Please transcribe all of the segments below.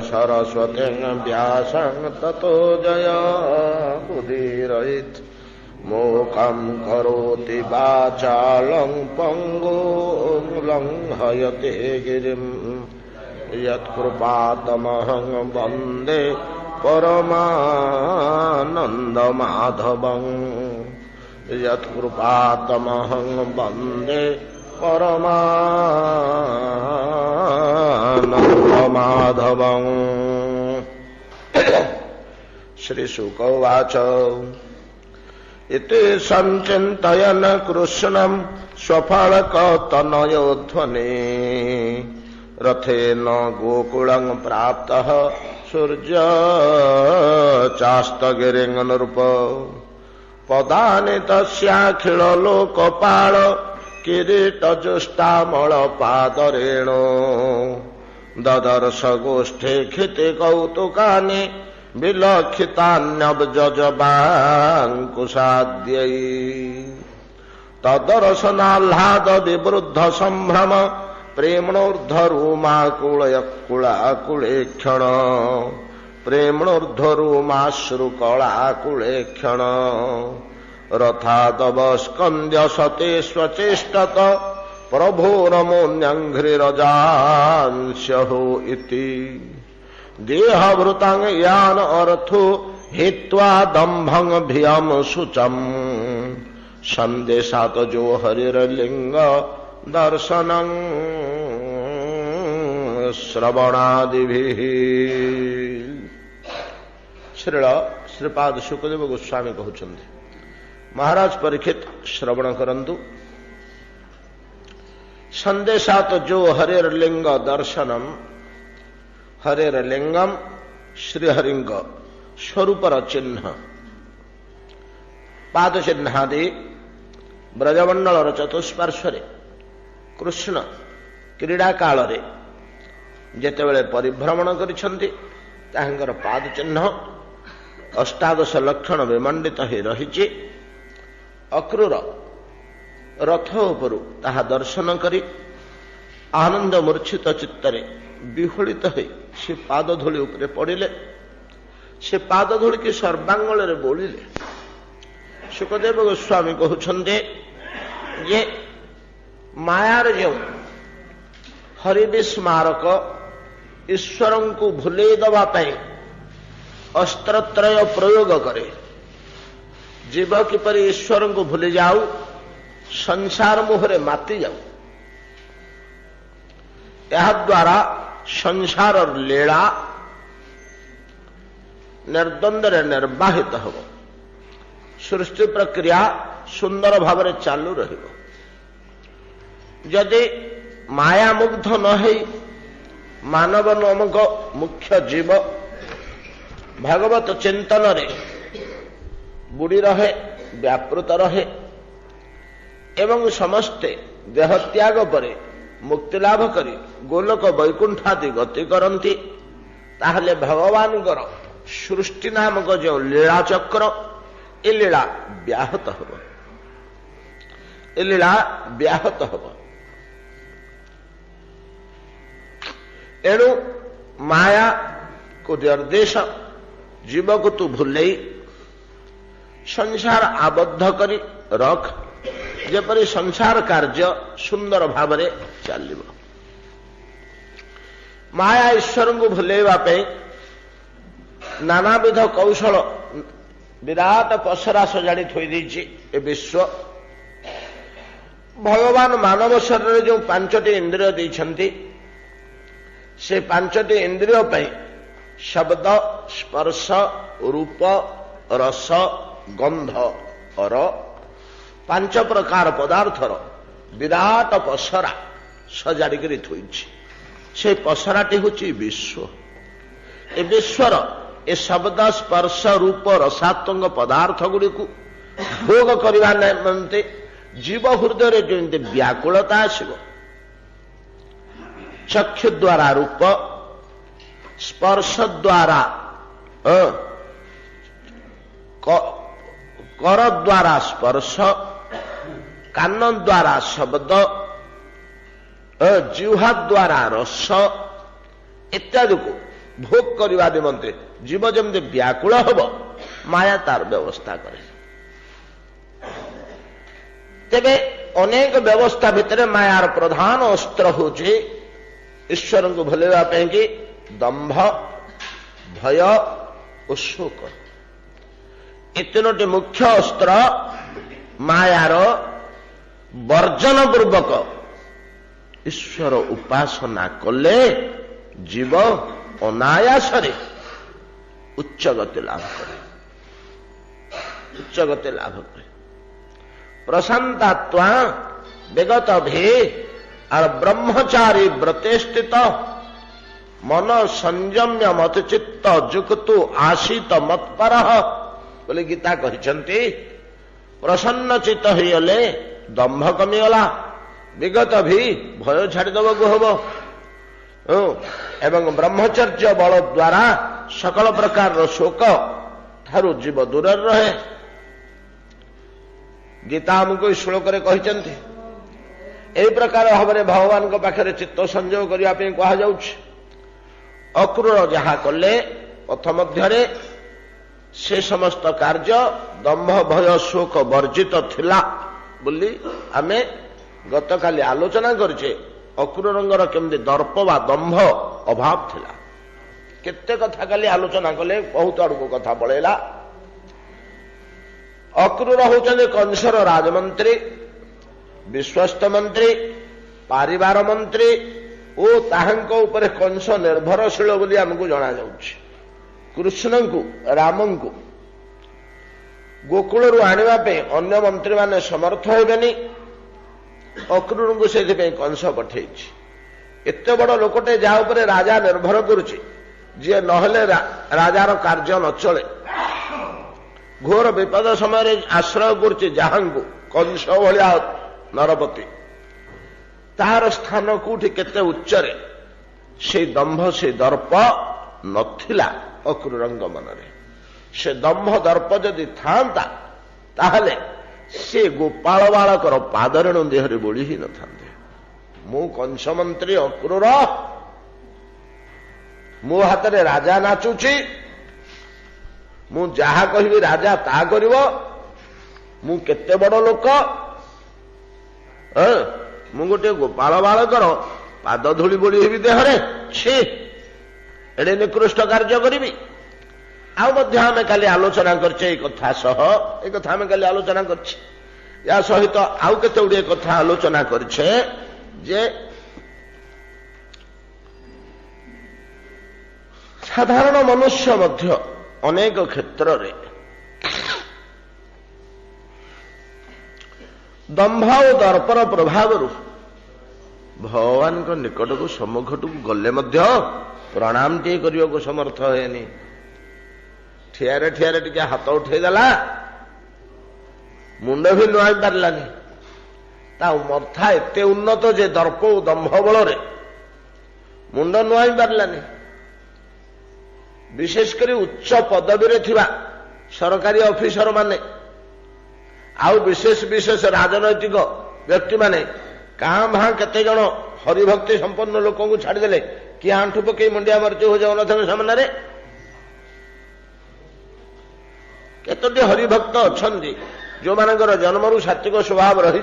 सरस्वतीं व्यासं ततो जयमुदीरयेत् मूकं करोति वाचालं पङ्गुं लङ्घयते गिरिं यत्कृपातमहं वन्दे परमानन्दमाधवं यत्कृपातमहं वन्दे परमानन्दमाधवं। श्रीशुक उवाच इति संचिन्तयन् कृष्णं स्वफलकतनयोध्वने रथेन गोकुलं प्राप्तः सूर्यचास्तगिरिं नृप पदानि तस्याखिललोकपाल किरीटजुष्टामलपादरेणो ददर्श गोष्ठे खिति कौतुकानि विलक्षितान्यब्जजबाङ्कुशाद्यै तदर्शनाह्लाद विवृद्ध सम्भ्रम प्रेम्णोर्ध्वरूमाकुलेक्षण प्रेम्णोर्ध्वरूमाश्रुकलाकुलेक्षण रथादवस्कन्द्य सते स्वचेष्टत प्रभोरमोऽन्यङ्घ्रिरजांस्यहो इति देहभृतं यान अर्थो हित्वा दम्भं भियं शुचम् सन्देशात् जो हरिर्लिङ्ग दर्शनं श्रवणादिभिः। श्रील श्रीपाद शुकदेव गोस्वामी कहउछन्ति महाराज परीक्षित श्रवण करंतु संदेशात जो हरिर्लिंग दर्शनम हरिर्लिंगम श्रीहरिंग स्वरूपर चिन्ह पाद चिन्हादि ब्रजमंडल चतुष्पार्श्वरे कृष्ण क्रीड़ा काल रे जेतेबेले परिभ्रमण करिसंति ताहांकर पाद चिन्ह अष्टादश लक्षण विमंडित ही रहिछि। अक्रूर रथ उपरु ताहा दर्शन करी आनंद मूर्छित चित्तरे विहुलित हो से पादधूली उपरे पड़िले। से पादधूली की सर्वांगल बोलिले। सुखदेव गोस्वामी कहउछन्ते जे मायार जो हरिविस्मारक ईश्वर को भूले दवा पाई अस्त्रत्रय प्रयोग करे जीव किपरि ईश्वर को भूली जाऊ संसार मोहरे माति जाऊ यह द्वारा संसार लीला निर्द्वंद्व निर्वाहित हो सृष्टि प्रक्रिया सुंदर भाव चालू रहिबो। जदि माया मुग्ध न है मानव नामक मुख्य जीव भागवत चिंतन रे बुड़ी रहे व्यापृत रहे एवं समस्ते देह त्याग परे मुक्ति लाभ करी गोलोक वैकुंठ आदि गति करती ताहले भगवान सृष्टि नामक जो लीला चक्र ए लीला व्याहत हब ए लीला व्याहत हब। एणु माया को निर्देश जीव को तू भूलई संसार आबद्ध करी रख जेपरि संसार कार्य सुंदर भाव में चलिब। माया ईश्वर को भूलैवा नानाविध कौशल विराट पसरा सजाड़ी थोई देछि। ए विश्व भगवान मानव शरीर जो पांचटी इंद्रिय देइछन्ति से पांचटी इंद्रिय पई शब्द स्पर्श रूप रस गंध और पांच प्रकार पदार्थर विराट पसरा सजाड़ी करी थोइछि। से पसराटी होछि विश्व। ए विश्वर ए शब्द स्पर्श रूप रसात्मक पदार्थ गुड़ी को भोग करने निमंते जीव हृदय जो व्याकुलता आसिब चक्षु द्वारा रूप स्पर्श द्वारा कर द्वारा स्पर्श कान द्वारा शब्द जिह्वा द्वारा रस इत्यादि को ଭୋଗ କରିବା ନିମନ୍ତେ ଜୀବ ଯେମିତି ବ୍ୟାକୁଳ ହେବ ମାୟା ତାର ବ୍ୟବସ୍ଥା କରେ। ତେବେ ଅନେକ ବ୍ୟବସ୍ଥା ଭିତରେ ମାୟାର ପ୍ରଧାନ ଅସ୍ତ୍ର ହେଉଛି ଈଶ୍ୱରଙ୍କୁ ଭୁଲିବା ପାଇଁ କି ଦମ୍ଭ, ଭୟ ଓ ଶୋକ। ଏ ତିନୋଟି ମୁଖ୍ୟ ଅସ୍ତ୍ର ମାୟାର ବର୍ଜନ ପୂର୍ବକ ଈଶ୍ୱର ଉପାସନା କଲେ ଜୀବ ଅନାୟାସରେ ଉଚ୍ଚଗତି ଲାଭ କରେ। ଉଚ୍ଚଗତି ଲାଭ କରେ। प्रशांतात्वा विगत भी और ब्रह्मचारी व्रते स्थित मन संयम्य मत चित्त जुक्तु आशित मत्पर बोले गीता कहते प्रसन्न चित्त होगले दंभ कमीगला, विगत भी भय छाड़देक हम एवं ब्रह्मचर्य बल द्वारा सकल प्रकार शोक ठारू जीव दूर रहे। गीता हमको श्लोक कहते यही प्रकार भाव भगवान पाखे चित्त संयोग करने कहुच्छे। अक्रूर जहा कले पथ मध्य से समस्त कार्य दंभ भय शोक वर्जित थिला बोली आमे गत काली आलोचना करछे। अक्रूरंगर केमती दर्प बा दंभ अभाव थिला केते कथा काली आलोचना कले बहुत आड़क कथा पड़ेला। अक्रूर होचंदे कंसर राजमंत्री, विश्वस्त मंत्री, पारिवार मंत्री ओ ताहांको उपरे कंस निर्भरशील बोली हमको जना जाउछि। कृष्ण को राम को गोकुल आनिबा पे अन्य मंत्री माने समर्थ हेबेनी। अक्रूर को से कंस पठेछि। एते बड़ लोकटे जा उपरे राजा निर्भर करुछि जे नहले राजार कार्य न चले। घोर विपद समय आश्रय करुचे जहां कंस भाया नरपति तार स्थान कौटी केते उच्चरे से दंभ से दर्प नथिला अक्रूरंग मनरे। से दंभ दर्प जदि थांता ताहले से गोपाल बालकर पादरेणु देहरे बोली ही न थांते। मु कंस मंत्री अक्रूर मो हाथ रे राजा नाचुची, मु जहा कहबी राजा ता करिवो, मु केते बड़ लोक मु गोटे गोपाल बालकर पाद धूली बोली हेबी देहरे छी एडे निकृष्ट कार्य करिबी। आउ मध्य आमे काली आलोचना करछे कथा सह ए कथा आमे काली आलोचना करछे। या सहित आउ केते उडे कथा आलोचना करछे जे साधारण मनुष्य मध्य अनेक क्षेत्र रे दंभ और दर्पर प्रभाव भगवान को निकट को सम्मुख को गले मध्य प्रणाम टे करने को समर्थ है। ठियारे ठियारे टिके हाथ उठेदेला मुंड भी नुआई पारानी। मथा एते उन्नत जे दर्प और दंभ बल मुंड नुआई पारानी। विशेषकर उच्च पदवी रे थिबा सरकारी ऑफिसर माने आउ विशेष विशेष राजनैतिक व्यक्ति माने कां भां केते जण हरिभक्ति संपन्न लोक को छाड़देले कि आंठू पकई मुंडिया मरच हो जगन्नाथ सामने केतोटी हरिभक्त अछंदी जो मानकर जन्मरु सात्विक स्वभाव रही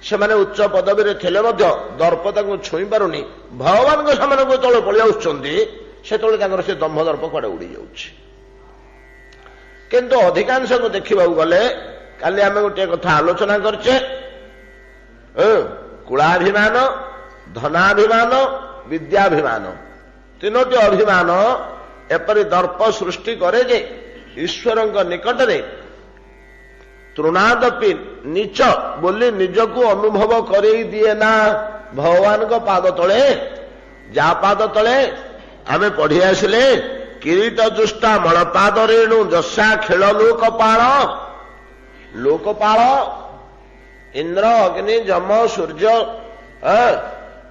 से माने उच्च पदवी रे थिले मध्य दर्प ताको छुई पारुनी। भगवान को सामने को तळे पळि आउछंदी से दंभ दर्प कड़े उड़ी जाऊँ। किंतु अधिकांश को देखा गले काली आम गोटे कथा आलोचना करछे कुलाभिमान, धनाभिमान, विद्याभिमान तीनोटी अभिमान एपरी दर्प सृष्टि करे जे ईश्वर निकट में तृणादपि नीच बोली निजको अनुभव करे दिए ना। भगवान को पाद तले जा पाद तले आमे पढ़ी आसिले किरीट दुष्टा मणपाद रेणु जस्या खेल लोकपाल। लोकपाल इंद्र अग्नि जम सूर्य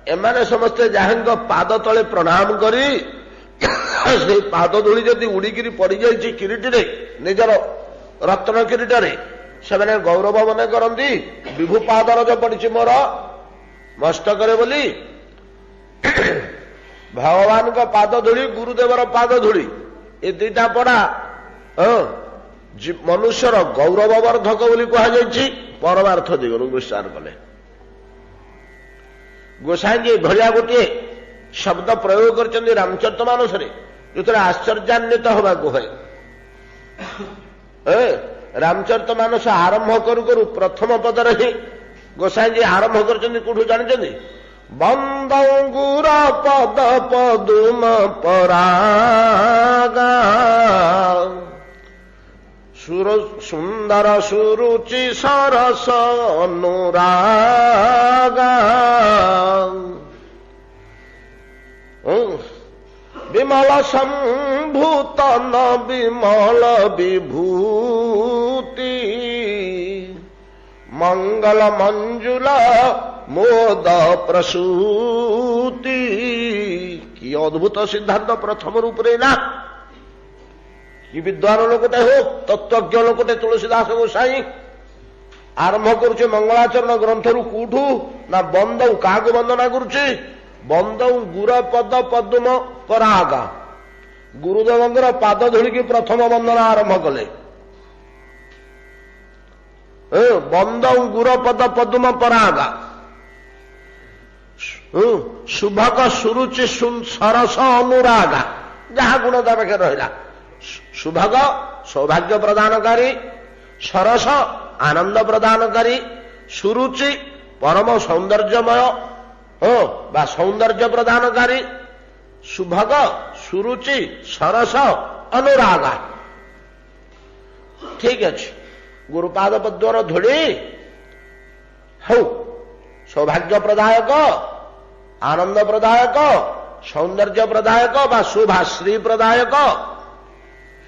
एमाने समस्ते जहां पाद तले प्रणाम करी से पाद धूली जदि उड़िकी पड़ जाइए किरीट रे निजर रत्न किरीट रे से गौरव मन करती विभु पाद रज पड़ी मोर मस्तक बोली भगवान का पाद धूली गुरुदेवर पाद धूली ए दुईटा पड़ा मनुष्यर गौरववर्धक बोली कहुई परमार्थ दिगरू विस्तार कले गोसाई जी भलिया गोटे शब्द प्रयोग कर रामचरित मानस जो आश्चर्यान्वित हवा है रामचरित मानस आरंभ करू करू प्रथम पदर ही गोसाई जी आरंभ कर कौटू जानते बंदंगुर पद पदुम परागा सुंदर सुरुचि सरस अनुरागा विमल संभूतन विमल विभूति मंगल मंजुल मोद प्रसूति कि अद्भुत सिद्धांत प्रथम रूप ना कि विद्वान लोकटे हो तत्वज्ञ लोकटे तुलसीदास गोसाई आरंभ करुचे मंगलाचरण ग्रंथ रु कूठू ना बंद क्या वंदना करुचे बंद गुर पद पद्म परागा गुरुदेव पाद धूलिकी प्रथम वंदना आरंभ कले बंद गुर पद पद्म परागा शुभक सुरुचि सरस अनुरागा जहा गुण ता पाखे रहा शुभग सौभाग्य प्रदानकारी सरस आनंद प्रदानकारी सुरुचि परम सौंदर्यमय बा सौंदर्य प्रदानकारी शुभग सुरुचि सरस अनुरागा ठीक अच्छे गुरुपाद पद्मर धूली हौ सौभाग्य प्रदायक आनंद प्रदायक सौंदर्य प्रदायक बा शुभा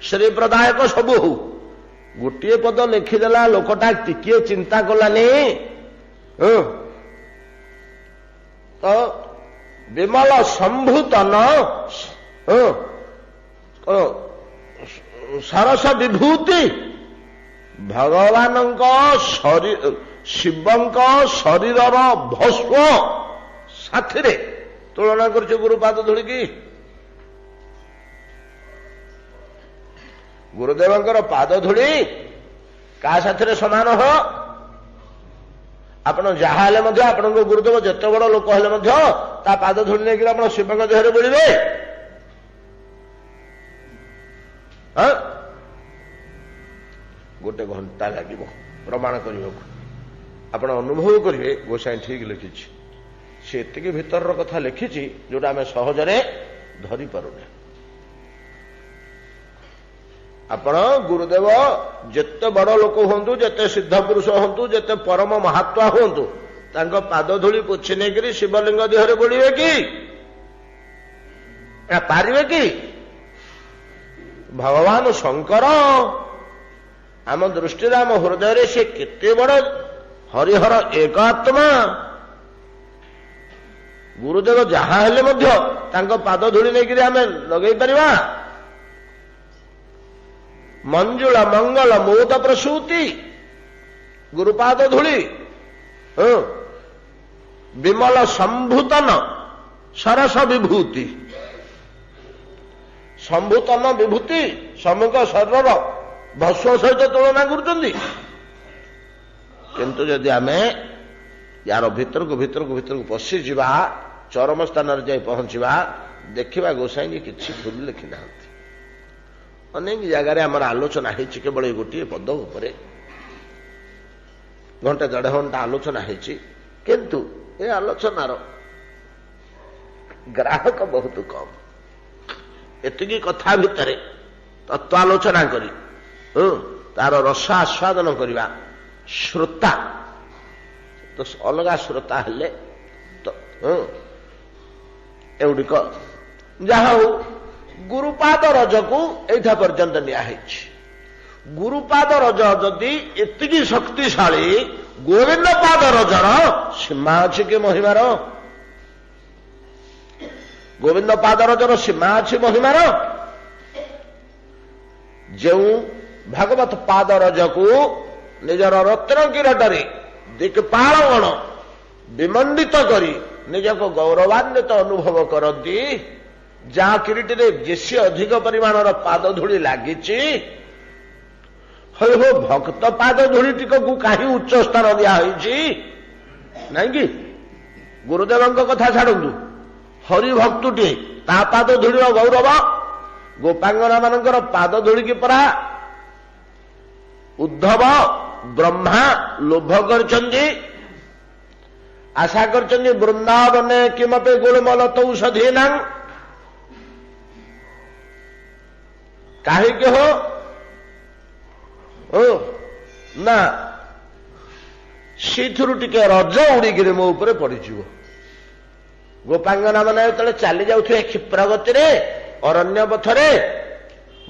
श्री प्रदायक सबू हूँ गोटे पद लिखिदेला लोकटा टिके चिंता कलानी तो विमल संभूतन सरस विभूति भगवान शिवंक शरीर भस्व साथी तुलना कर गुरुपाद धूलिकी गुरुदेव पाद धूली क्या साथी समान हो आपण जहा आपण गुरुदेव जिते बड़ लोक हेले पाद धूली नहीं आप शिव देह बोलिए गोटे घंटा लगे प्रमाण करने को आप अनुभव करेंगे गोसाई ठीक लिखी से एति भीतर कथा लिखी जोटा आम सहजरे धरी पारुने आपण गुरुदेव जिते बड़ लोक हूँ जिते सिद्ध पुरुष हूँ जिते परम महात्मा हूँ पाद धूली पोछि नहीं शिवलिंग देहरे बोलिए कि पारिबे कि भगवान शंकर आम दृष्टि आम हृदय से केते बड़ हरिहर एक आत्मा गुरुदेव जहा हेले पाद धूली नहीं आम लगे पारिबा मंजुल मंगल मोद प्रसूति गुरुपाद धूली विमल संभूतन सरस विभूति संभूतन विभूति समूह शरीर भस्व सहित तुलना किंतु जदि आम यार भीतर को पशि जा चरम स्थान जाए पहुंचा देखा गोसाई किसी भूल लिखि ना अनेक जगार आमर आलोचना है केवल गोटे पद उपर घंटे देढ़ घंटा आलोचना है किंतु ये आलोचनार ग्राहक बहुत कम एति कथा भितर तत्व आलोचना करी तार रस आस्वादन करवा श्रोता तो अलगा श्रोता हेले तो एगुड़िक जहा हो गुरुपाद रज को एठा पर्यंत नियाई गुरुपाद रज जदि एति शक्तिशाली गोविंद पाद रजर सीमा अच्छी कि महिमार गोविंद पाद रजर सीमा अच्छी महिमार जो भागवत पाद रज को निजर रत्न किरटरे दिक्पालगण विमंडित करी ନିଜକୁ ଗୌରବାନ୍ୱିତ ଅନୁଭବ କରନ୍ତି। ଯାହା କିରୀଟିରେ ବେଶୀ ଅଧିକ ପରିମାଣର ପାଦ ଧୂଳି ଲାଗିଛି, ହଉ ଭକ୍ତ ପାଦ ଧୂଳିଟିକୁ କାହିଁ ଉଚ୍ଚ ସ୍ଥାନ ଦିଆହେଇଛି? ନାଇଁ କି? ଗୁରୁଦେବଙ୍କ କଥା ଛାଡ଼ନ୍ତୁ, ହରିଭକ୍ତଟିଏ ତା ପାଦ ଧୂଳିର ଗୌରବ, ଗୋପାଙ୍ଗନା ମାନଙ୍କର ପାଦ ଧୂଳିକି ପରା ଉଦ୍ଧବ ବ୍ରହ୍ମା ଲୋଭ କରିଛନ୍ତି, ଆଶା କରିଛନ୍ତି ବୃନ୍ଦାବନେ କିମପି ଗୁଳ୍ମଲତୌଷଧୀନାଂ। କାହିଁକି ନା ସେଇଥିରୁ ଟିକେ ରଜ ଉଡ଼ିକିରି ମୋ ଉପରେ ପଡ଼ିଯିବ। ଗୋପାଙ୍ଗନା ମାନେ ଯେତେବେଳେ ଚାଲି ଯାଉଥିବେ କ୍ଷିପ୍ର ଗତିରେ ଅରଣ୍ୟ ପଥରେ,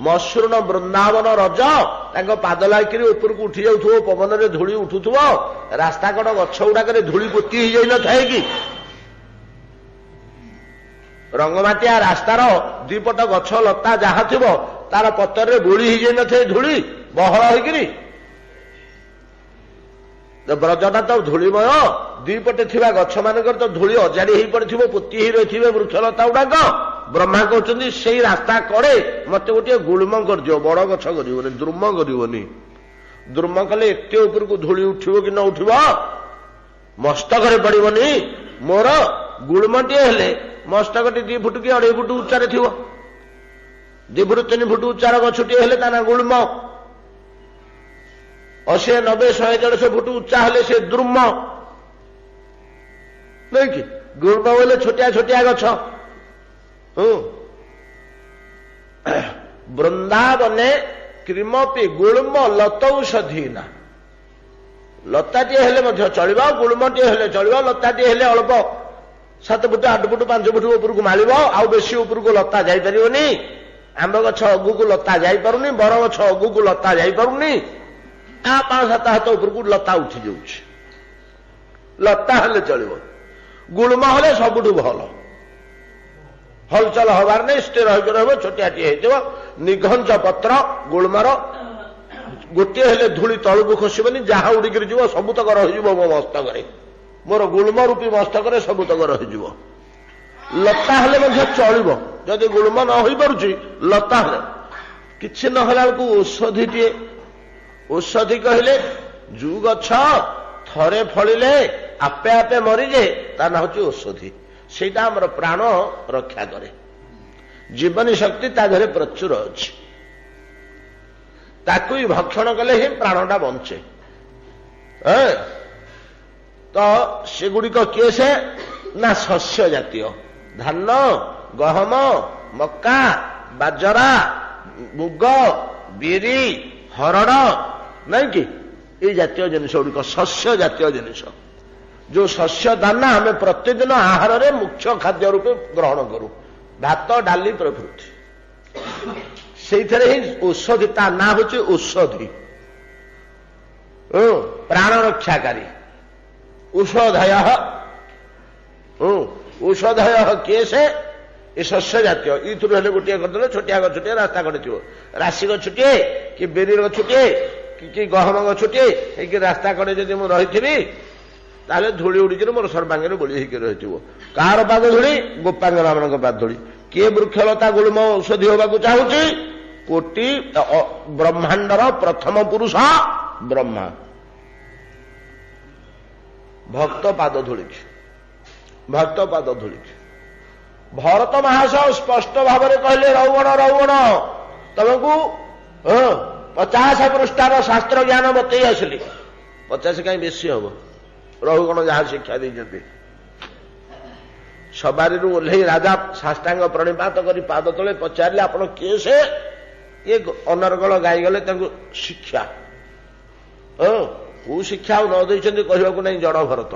ମସୃଣ ବୃନ୍ଦାବନ ରଜ ତାଙ୍କ ପାଦ ଲାଗିକିରି ଉପରକୁ ଉଠି ଯାଉଥିବ, ପବନରେ ଧୂଳି ଉଠୁଥିବ, ରାସ୍ତା କଡ଼ ଗଛ ଗୁଡାକରେ ଧୂଳି ପୋତି ହେଇଯାଇ ନଥାଏ କି? ରଙ୍ଗମାଟିଆ ରାସ୍ତାର ଦିପଟ ଗଛ ଲତା ଯାହା ଥିବ ତାର ପତରରେ ବୋଳି ହେଇଯାଇ ନଥାଏ ଧୂଳି ବହଳ ହେଇକିରି। ବ୍ରଜଟା ତ ଧୂଳିମୟ, ଦିପଟେ ଥିବା ଗଛ ମାନଙ୍କର ତ ଧୂଳି ଅଜାଡି ହେଇ ପଡିଥିବ, ପୋତି ହେଇ ରହିଥିବେ ବୃକ୍ଷଲତା ଗୁଡାକ। ବ୍ରହ୍ମା କହୁଛନ୍ତି ସେଇ ରାସ୍ତା କଡେ ମତେ ଗୋଟିଏ ଗୁଳ୍ମ କରିଦିଅ, ବଡ ଗଛ କରିବନି, ଦ୍ରୁମ କରିବନି। ଦ୍ରୁମ କଲେ ଏତେ ଉପରକୁ ଧୂଳି ଉଠିବ କି ନ ଉଠିବ, ମସ୍ତକରେ ପଡିବନି। ମୋର ଗୁଳ୍ମଟିଏ ହେଲେ ମସ୍ତକଟି 2 ଫୁଟ କି 2.5 ଫୁଟ ଉଚ୍ଚାରେ ଥିବ, 2 ଫୁଟ 3 ଫୁଟ ଉଚ୍ଚାର ଗଛଟିଏ ହେଲେ ତା ନା ଗୁଳ୍ମ। 80, 90, 100, 150 ଫୁଟ ଉଚ୍ଚା ହେଲେ ସେ ଦ୍ରୁମ, ନାଇଁ କି? ଗୁଳ୍ମ ବୋଲେ ଛୋଟିଆ ଛୋଟିଆ ଗଛ। ବୃନ୍ଦାବନେ କ୍ରିମପି ଗୁଳ୍ମ ଲତୌଷଧୀନା। ଲତାଟିଏ ହେଲେ ମଧ୍ୟ ଚଳିବ, ଗୁଳ୍ମଟିଏ ହେଲେ ଚଳିବ, ଲତାଟିଏ ହେଲେ ଅଳ୍ପ 7 ଫୁଟ 8 ଫୁଟ 5 ଫୁଟ ଉପରକୁ ମାଳିବ, ଆଉ ବେଶୀ ଉପରକୁ ଲତା ଯାଇପାରିବନି। ଆମ୍ବ ଗଛ ଅଗୁକୁ ଲତା ଯାଇପାରୁନି, ବର ଗଛ ଅଗୁକୁ ଲତା ଯାଇପାରୁନି, 5-7 ହାତ ଉପରକୁ ଲତା ଉଠି ଯାଉଛି। ଲତା ହେଲେ ଚଳିବ, ଗୁଳ୍ମ ହେଲେ ସବୁଠୁ ଭଲ। ହଲଚଲ ହବାର ନାହିଁ, ସ୍ଥିର ହେଇକି ରହିବ, ଛୋଟିଆଟିଏ ହେଇଥିବ, ନିଘଞ୍ଚ ପତ୍ର ଗୁଳ୍ମର। ଗୋଟିଏ ହେଲେ ଧୂଳି ତଳକୁ ଖସିବନି, ଯାହା ଉଡ଼ିକିରି ଯିବ ସବୁତକ ରହିଯିବ ମୋ ମସ୍ତକରେ, ମୋର ଗୁଳ୍ମ ରୂପୀ ମସ୍ତକରେ ସବୁତକ ରହିଯିବ। ଲତା ହେଲେ ମଧ୍ୟ ଚଳିବ, ଯଦି ଗୁଳ୍ମ ନ ହୋଇପାରୁଛି ଲତା ହେଲେ। କିଛି ନହେଲା ବେଳକୁ ଔଷଧିଟିଏ। ଔଷଧି କହିଲେ ଯୋଉ ଗଛ ଥରେ ଫଳିଲେ ଆପେ ଆପେ ମରିଯାଏ ତା ନାଁ ହେଉଛି ଔଷଧି। ସେଇଟା ଆମର ପ୍ରାଣ ରକ୍ଷା କରେ, ଜୀବନୀ ଶକ୍ତି ତା ଦେହରେ ପ୍ରଚୁର ଅଛି। ତାକୁ ହିଁ ଭକ୍ଷଣ କଲେ ହିଁ ପ୍ରାଣଟା ବଞ୍ଚେ। ତ ସେଗୁଡ଼ିକ କିଏ? ସେ ନା ଶସ୍ୟ ଜାତୀୟ, ଧାନ, ଗହମ, ମକା, ବାଜରା, ମୁଗ, ବିରି, ହରଡ଼, ନାଇଁ କି? ଏଇ ଜାତୀୟ ଜିନିଷ ଗୁଡ଼ିକ ଶସ୍ୟ ଜାତୀୟ ଜିନିଷ, ଯୋଉ ଶସ୍ୟ ଦାନା ଆମେ ପ୍ରତିଦିନ ଆହାରରେ ମୁଖ୍ୟ ଖାଦ୍ୟ ରୂପେ ଗ୍ରହଣ କରୁ, ଭାତ, ଡାଲି ପ୍ରଭୃତି। ସେଇଥିରେ ହିଁ ଔଷଧି, ତା ନାଁ ହେଉଛି ଔଷଧି, ପ୍ରାଣ ରକ୍ଷାକାରୀ। ଔଷଧୟ ଔଷଧୟ କିଏ? ସେ ଏ ଶସ୍ୟ ଜାତୀୟ। ଇଥିରୁ ହେଲେ ଗୋଟିଏ କରିଦେଲେ ଛୋଟିଆ ଗଛଟିଏ ରାସ୍ତା କଡିଥିବ, ରାଶି ଗଛଟିଏ କି ବିରି ଗଛଟିଏ କି ଗହମ ଗଛଟିଏ ହେଇକି ରାସ୍ତା କଡେ ଯଦି ମୁଁ ରହିଥିବି, ତାହେଲେ ଧୂଳି ଉଡ଼ିକିରି ମୋର ସର୍ବାଙ୍ଗରେ ବୋଳି ହେଇକି ରହିଥିବ। କାହାର ପାଦ ଧୂଳି? ଗୋପାଙ୍ଗନା ମାନଙ୍କ ପାଦ ଧୂଳି। କିଏ ବୃକ୍ଷଲତା ଗୁଳ୍ମ ଔଷଧି ହେବାକୁ ଚାହୁଁଛି? କୋଟି ବ୍ରହ୍ମାଣ୍ଡର ପ୍ରଥମ ପୁରୁଷ ବ୍ରହ୍ମା, ଭକ୍ତ ପାଦ ଧୂଳିଛି, ଭକ୍ତ ପାଦ ଧୂଳିଛି। ଭରତ ମହାଶୟ ସ୍ପଷ୍ଟ ଭାବରେ କହିଲେ, ରୌଗଣ ରୌଗଣ ତମକୁ 50 ପୃଷ୍ଠାର ଶାସ୍ତ୍ର ଜ୍ଞାନ ବତେଇ ଆସିଲି। 50 କାହିଁ ବେଶୀ ହବ, ରହୁଗଣ ଯାହା ଶିକ୍ଷା ଦେଇଛନ୍ତି। ସବାରିରୁ ଓହ୍ଲେଇ ରାଜା ସାଷ୍ଟାଙ୍ଗ ପ୍ରଣିପାତ କରି ପାଦ ତଳେ ପଚାରିଲେ, ଆପଣ କିଏ? ସେ ଇଏ ଅନର୍ଗଳ ଗାଇଗଲେ ତାଙ୍କୁ ଶିକ୍ଷା। କୋଉ ଶିକ୍ଷା ଆଉ ନ ଦେଇଛନ୍ତି କହିବାକୁ ନାହିଁ ଜଡ଼ ଭରତ।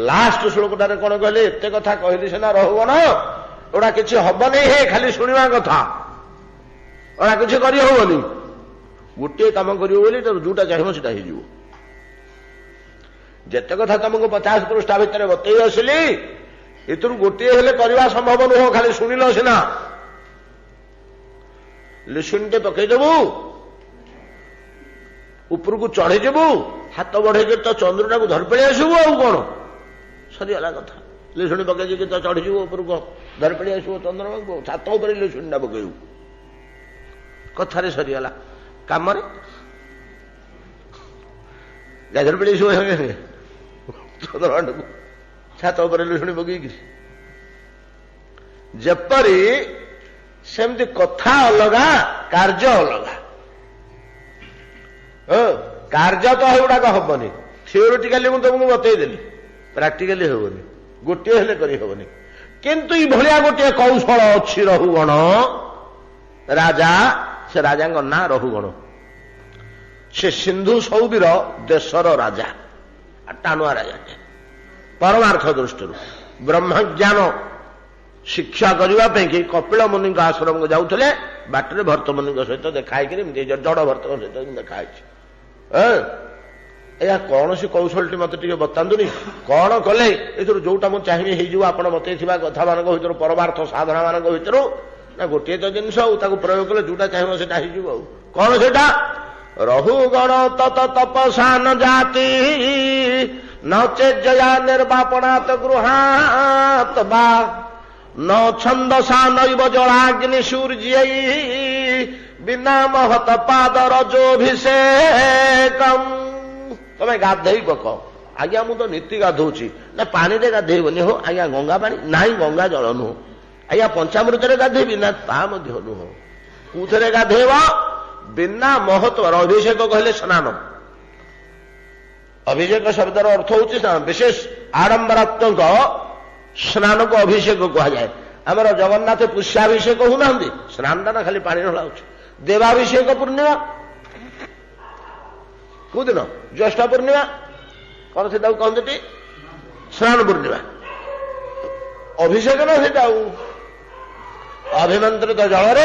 ଲାଷ୍ଟ ଶ୍ଲୋକଟାରେ କଣ କହିଲେ? ଏତେ କଥା କହିଲି ସିନା ରହୁଗଣ, ଏଗୁଡା କିଛି ହବନି, ହେ ଖାଲି ଶୁଣିବା କଥା, ଏଗୁଡା କିଛି କରିହବନି। ଗୋଟିଏ କାମ କରିବ ବୋଲି ଯୋଉଟା ଚାହିଁବ ସେଟା ହେଇଯିବ। ଯେତେ କଥା ତମକୁ 50 ପୃଷ୍ଠା ଭିତରେ ବତେଇ ଆସିଲି, ଏଥିରୁ ଗୋଟିଏ ହେଲେ କରିବା ସମ୍ଭବ ନୁହଁ, ଖାଲି ଶୁଣିଲ ସିନା। ଲିସୁନଟେ ପକେଇଦେବୁ, ଉପରକୁ ଚଢିଯିବୁ, ହାତ ବଢେଇକି ତ ଚନ୍ଦ୍ରଟାକୁ ଧରି ପଳେଇ ଆସିବୁ, ଆଉ କଣ? ସରିଗଲା କଥା। ଲିଶୁଣି ପକେଇକି ତ ଚଢିଯିବୁ ଉପରକୁ ଧରି ପଡ଼ି ଆସିବ ଚନ୍ଦ୍ରମାଙ୍କୁ ଛାତ ଉପରେ ଲିଶୁଣିଟା ପକେଇବୁ କଥାରେ ସରିଗଲା କାମରେ ଧରି ପଡ଼ି ଆସିବ ଚନ୍ଦ୍ରମାକୁ ଛାତ ଉପରେ ଲିଶୁଣି ପକେଇକିରି ଯେପରି ସେମିତି କଥା ଅଲଗା କାର୍ଯ୍ୟ ଅଲଗା କାର୍ଯ୍ୟ ତ ଏଗୁଡାକ ହବନି ଥିଓରିଟିକାଲି ମୁଁ ତମକୁ ବତେଇଦେଲି ପ୍ରାକ୍ଟିକାଲି ହବନି ଗୋଟିଏ ହେଲେ କରିହବନି କିନ୍ତୁ ଏଇଭଳିଆ ଗୋଟିଏ କୌଶଳ ଅଛି ରହୁଗଣ ରାଜା ସେ ରାଜାଙ୍କ ନାଁ ରହୁଗଣ ସେ ସିନ୍ଧୁ ସୌବୀର ଦେଶର ରାଜା ଟାଣୁଆ ରାଜା ପରମାର୍ଥ ଦୃଷ୍ଟିରୁ ବ୍ରହ୍ମଜ୍ଞାନ ଶିକ୍ଷା କରିବା ପାଇଁ କି କପିଳ ମୁନିଙ୍କ ଆଶ୍ରମକୁ ଯାଉଥିଲେ ବାଟରେ ଭର୍ତ୍ତ ମୁନିଙ୍କ ସହିତ ଦେଖା ହେଇକିରି ଏମିତି ଜଡ ଭର୍ତ୍ତଙ୍କ ସହିତ ଦେଖା ହେଇଛି ଏହା କୌଣସି କୌଶଳଟି ମତେ ଟିକେ ବତାନ୍ତୁନି କଣ କଲେ ଏଥିରୁ ଯୋଉଟା ମୁଁ ଚାହିଁବି ହେଇଯିବ ଆପଣ ବତେଇଥିବା କଥା ମାନଙ୍କ ଭିତରୁ ପରମାର୍ଥ ସାଧନା ମାନଙ୍କ ଭିତରୁ ନା ଗୋଟିଏ ତ ଜିନିଷ ଆଉ ତାକୁ ପ୍ରୟୋଗ କଲେ ଯୋଉଟା ଚାହିଁବ ସେଟା ହେଇଯିବ ଆଉ କଣ ସେଇଟା ରହୁଗଣ ତତ ତପସା ନ ଜାତି ନଚେ ଜୟା ନିର୍ବାପଣାତ ଗୃହାତ ବା न छंदसा नैव जलाग्नि सूर्य बिना महत पाद रजोभिषेकम तमें गाधई पक आज्ञा मु तो नीति गाधौची ना पानी रे गाधेबनी हो आज्ञा गंगा पानी नाही गंगा जल नुह आज्ञा पंचामृत रे गाधेबी ना ता मध्य नुह कुथरे गाधेब बिना महत्व अभिषेक कहले स्नान अभिषेक शब्दर अर्थ होची विशेष आडंबरात्मक स्नान को अभिषेक कहुए आमर जगन्नाथ पुष्याभिषेक होना स्नान टा ना खाली पानी ढला देवाभिषेक पूर्णिमा कौ दिन ज्येष्ठ पूर्णिमा कौन से कहते स्नान पूर्णिमा अभिषेक ना से अभिमंत्रित जल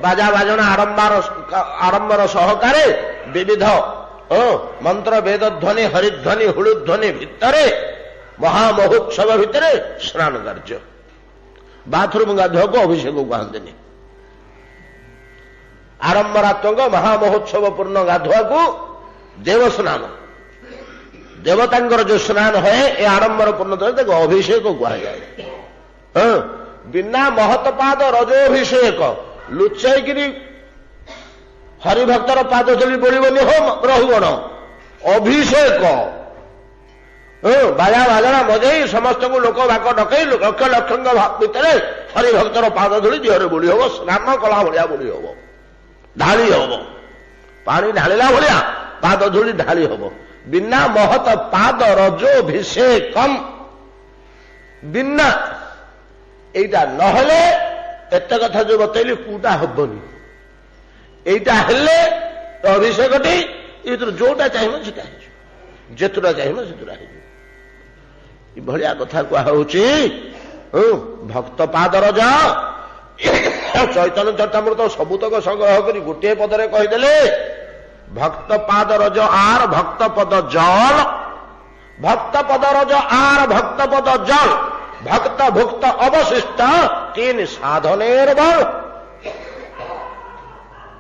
बाजा बाजन आडंबर सहकारे विविध मंत्र वेद ध्वनि हरिध्वनि हुलुध्वनि भितरे महामहोत्सव भितर स्नान कार्य बाथरूम गाधुआ को अभिषेक कहते आडंबरात्मक महामहोत्सव पूर्ण गाधुआ को देव स्नान देवतांकर जो स्नान है ये आडंबर पूर्ण देखो अभिषेक कहुए बिना महतपाद रजोभिषेक लुचाईकि हरिभक्तर पाद चली बोलबनी हो रहुगण अभिषेक बाजा बाजना बजई समस्त को लोक बाक डकई लक्ष लक्ष भितर हरिभक्तर पाद धूली देहरे बोली हम स्नान कला भाया बोली हम ढाली हम पानी ढाला भाया पाद धूली ढाली हम बिना महत पाद रजोभिषेकम बिना एटा नहले एत कथा जो बतैली कूटा हबनी एटा हेले अभिषेकटी जोटा चाहिए सेटा जेतुरा चाहिए सेतुरा भलिया कथा कहुची भक्त पाद रज चैतन्य चरितामृत सबुतक संग्रह कर गोटे पदरे कहीदेले भक्त पाद रज आर भक्त पद जल भक्त पद रज आर भक्त पद जल भक्त भुक्त अवशिष्ट तीन साधनेर बल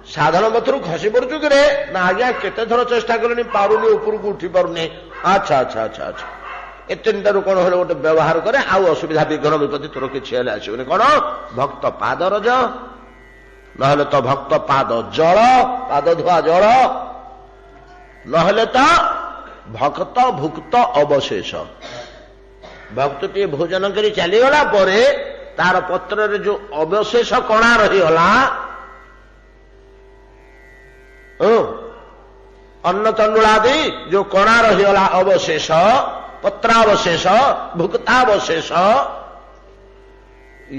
साधन मथुर खसी पड़ू कि ना आज्ञा केते थर चेष्टा कले पारुनी उपरको उठी पारुनी अच्छा अच्छा अच्छा अच्छा ए तीनटारू कौन हो गोटे व्यवहार करे आउ असुविधा विघ्न विपत्ति तोर किसी हेले आसबनी कौन भक्त पाद रज नहले तो भक्त पाद जल पाद धुआ जल नहले तो भक्त भुक्त अवशेष भक्त टी भोजन करी चलीगला परे तार पत्र जो अवशेष कणा रहीगला अन्न तंडुलादि जो कणा रहीगला अवशेष पत्रावशेष भुक्तावशेष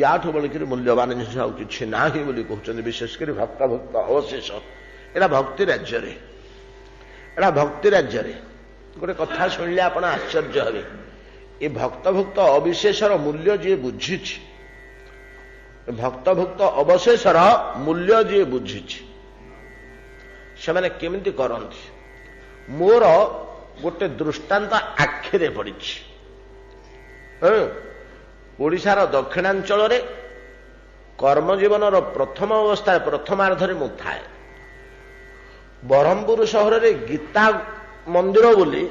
याठू बोलिक मूल्यवान जिनिस आउ कि ना बोली कहते विशेषकर भक्त भक्त अवशेष एटा भक्ति राज्य भक्ति राज्य गोटे कथा शुणिले आप आश्चर्य हे ये भक्त भक्त अविशेषर मूल्य जी बुझी भक्त भक्त अवशेषर मूल्य जी बुझी से मैंने केमिति करती मोर गोटे दृष्टांत आखिरे पड़ी ओडिशार दक्षिणांचल कर्मजीवन प्रथम अवस्था प्रथमार्धरे मु थाए ब्रह्मपुर सहर में गीता मंदिर बोली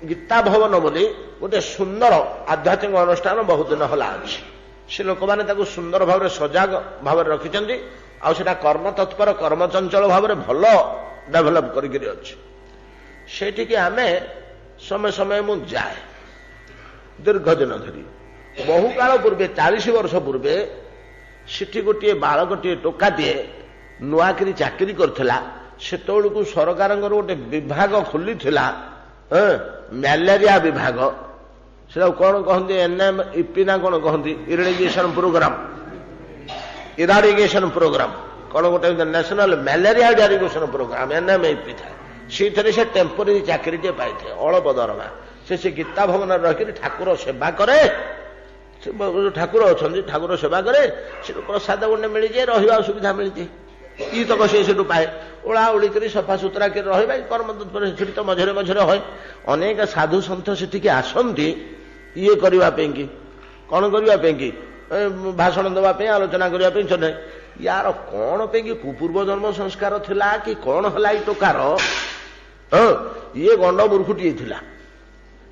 गीता भवन बोली गोटे सुंदर आध्यात्मिक अनुष्ठान बहुत दिन हला अच्छी से लोक मैंने सुंदर भाव सजाग भाव रखिंट आटा कर्म तत्पर कर्मचंचल भाव भल डेभलप करके आम समय समय मु जाए दीर्घ दिन धरी बहु काल पूर्वे 40 वर्ष पूर्वे सिटी गोटे बालकटे टोकाटे नुआकरी चाकरी करथिला सेतोळकु सरकार गोटे विभाग खोली थिला मलेरिया विभाग से कौन कहते एनएम इपी ना कौन कहते इरिगेशन प्रोग्राम कौन गोटे national malaria irrigation program NM EP था से टेम्पोरारी चाकरी पाई अल्प दरमा से गीता भवन रही ठाकुर सेवा करे ठाकुर अच्छा ठाकुर सेवा करे से प्रसाद गोटे मिल जाए रहा सुविधा मिल जाए ये तक से पाए ओला ओली कर सफा सुतरा कर रहा कर्म तत्पर से तो मझे मझे है अनेक साधु सन्थ से आसती ये करने की कौन करने की भाषण देवाई आलोचना करने यार कौन पे कि पूर्व जन्म संस्कार थिला कि कौन है टोकार ये गंड मूर्खुटी थिला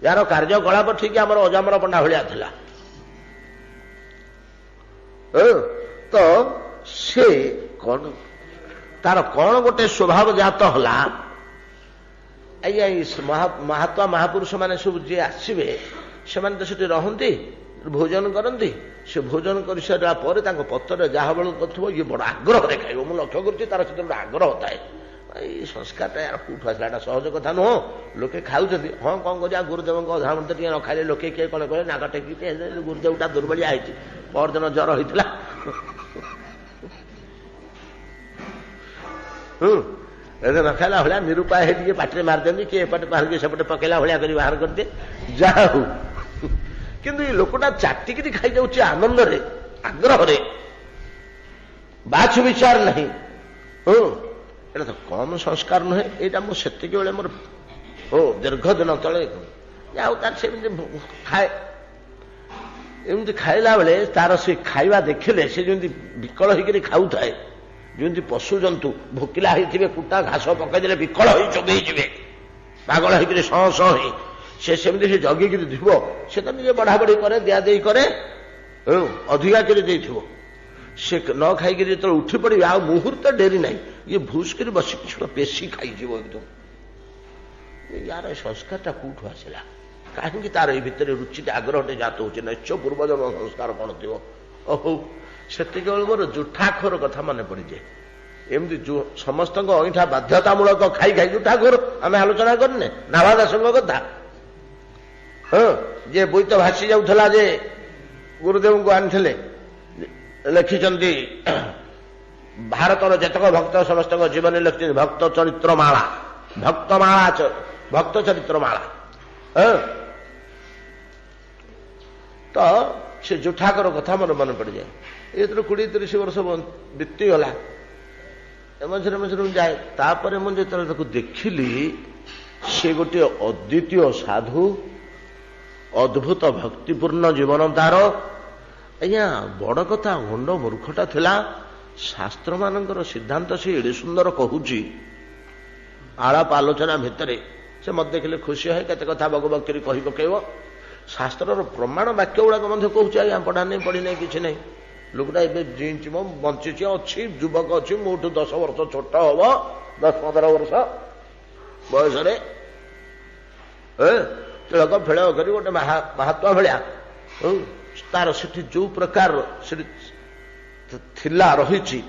यार कार्यकलाप ठीक आम अजामर पंडा भाया थिला तो से कौन तार कौन गोटे स्वभाव जात हला आज्ञा महात्मा महापुरुष मैंने सब जी आसवे से तो सीटी रहती भोजन करती से भोजन कर सारा पर पत्र जहाँ बेलू कर ये बड़ आग्रह खाइब मुझे लक्ष्य करुँच तार से आग्रह थाए ये संस्कार यार कौटू आसला सहज कथा नुह लोके खाऊ हाँ कौन कर गुरुदेव अधामृत टे न खाइले लोके किए कौन कहे नाग टेकी गुरुदेवटा दुर्बलिया होती परदिन जर होता न खाला भाया निरुपाय है पाटे मारदे किए एपटे बाहर सेपटे पकेला भाया कर बाहर करदे जहा हो किंतु ये लोकटा चाटिक खाई जाऊँ आनंद रे आग्रह रे बाछ विचार नहीं एटा तो कम संस्कार नुहे यहाँ मुझे बेले मोर दीर्घ दिन तले से खाए एमती खाइला बेले तार से खाइबा देखिले से जमी विकल होकर खाऊ थाए जमी पशु जंतु भोकिला होते कुटा घास पकईदे विकल हो चबईजे पागल होकर सह सह से सेमती से जगिक थी से तो निजे बढ़ा बढ़ी करे दिया दे करे अधिका कर से न खाई जो उठी पड़ी आ मुहूर्त डेरी ना ये भूस कर बस पेशी खाई एकदम यार संस्कार कौटू आसला कहीं तार भितर रुचि आग्रह जात हो निश्चय पूर्वजन्म संस्कार कौन थी ओहो से मोर जुठाखोर कथा मन पड़ी जाए एमती समस्त अईठा बाध्यतामूलक खाई खाई जुठाखोर आम आलोचना करने नाभा दास कथा जे बोईत भासी जाऊला जे गुरुदेव को आनी लिखिं भारतर जतक भक्त समस्त जीवन लिखि भक्त चरित्रमाला भक्त चरित्रमाला तो से जुठाकर कथा मन मन पड़ जाए ये 20-30 वर्ष बीतीगला मझे मझे जाए तापर मुझे देखिली से गोटे अद्वितीय साधु अद्भुत भक्तिपूर्ण जीवन तार आज्ञा बड़ कथा गंड मूर्खटा थिला शास्त्र मानकर सिद्धांत से एडे सुंदर कहूची आलाप आलोचना भितर से मत देखिले खुशी है केते कथा भगवती कही पकेब शास्त्र प्रमाण वाक्य गुड़ाक कहूँ आज्ञा पढ़ा नहीं पढ़ी नहीं किसी नहीं लोकटा जीची मो बंची अच्छी युवक अच्छी मोठू 10 वर्ष छोट हम 10-15 वर्ष बयस तिलक फेल कर गोटे महात्मा भाया तार से जो प्रकार थिला रही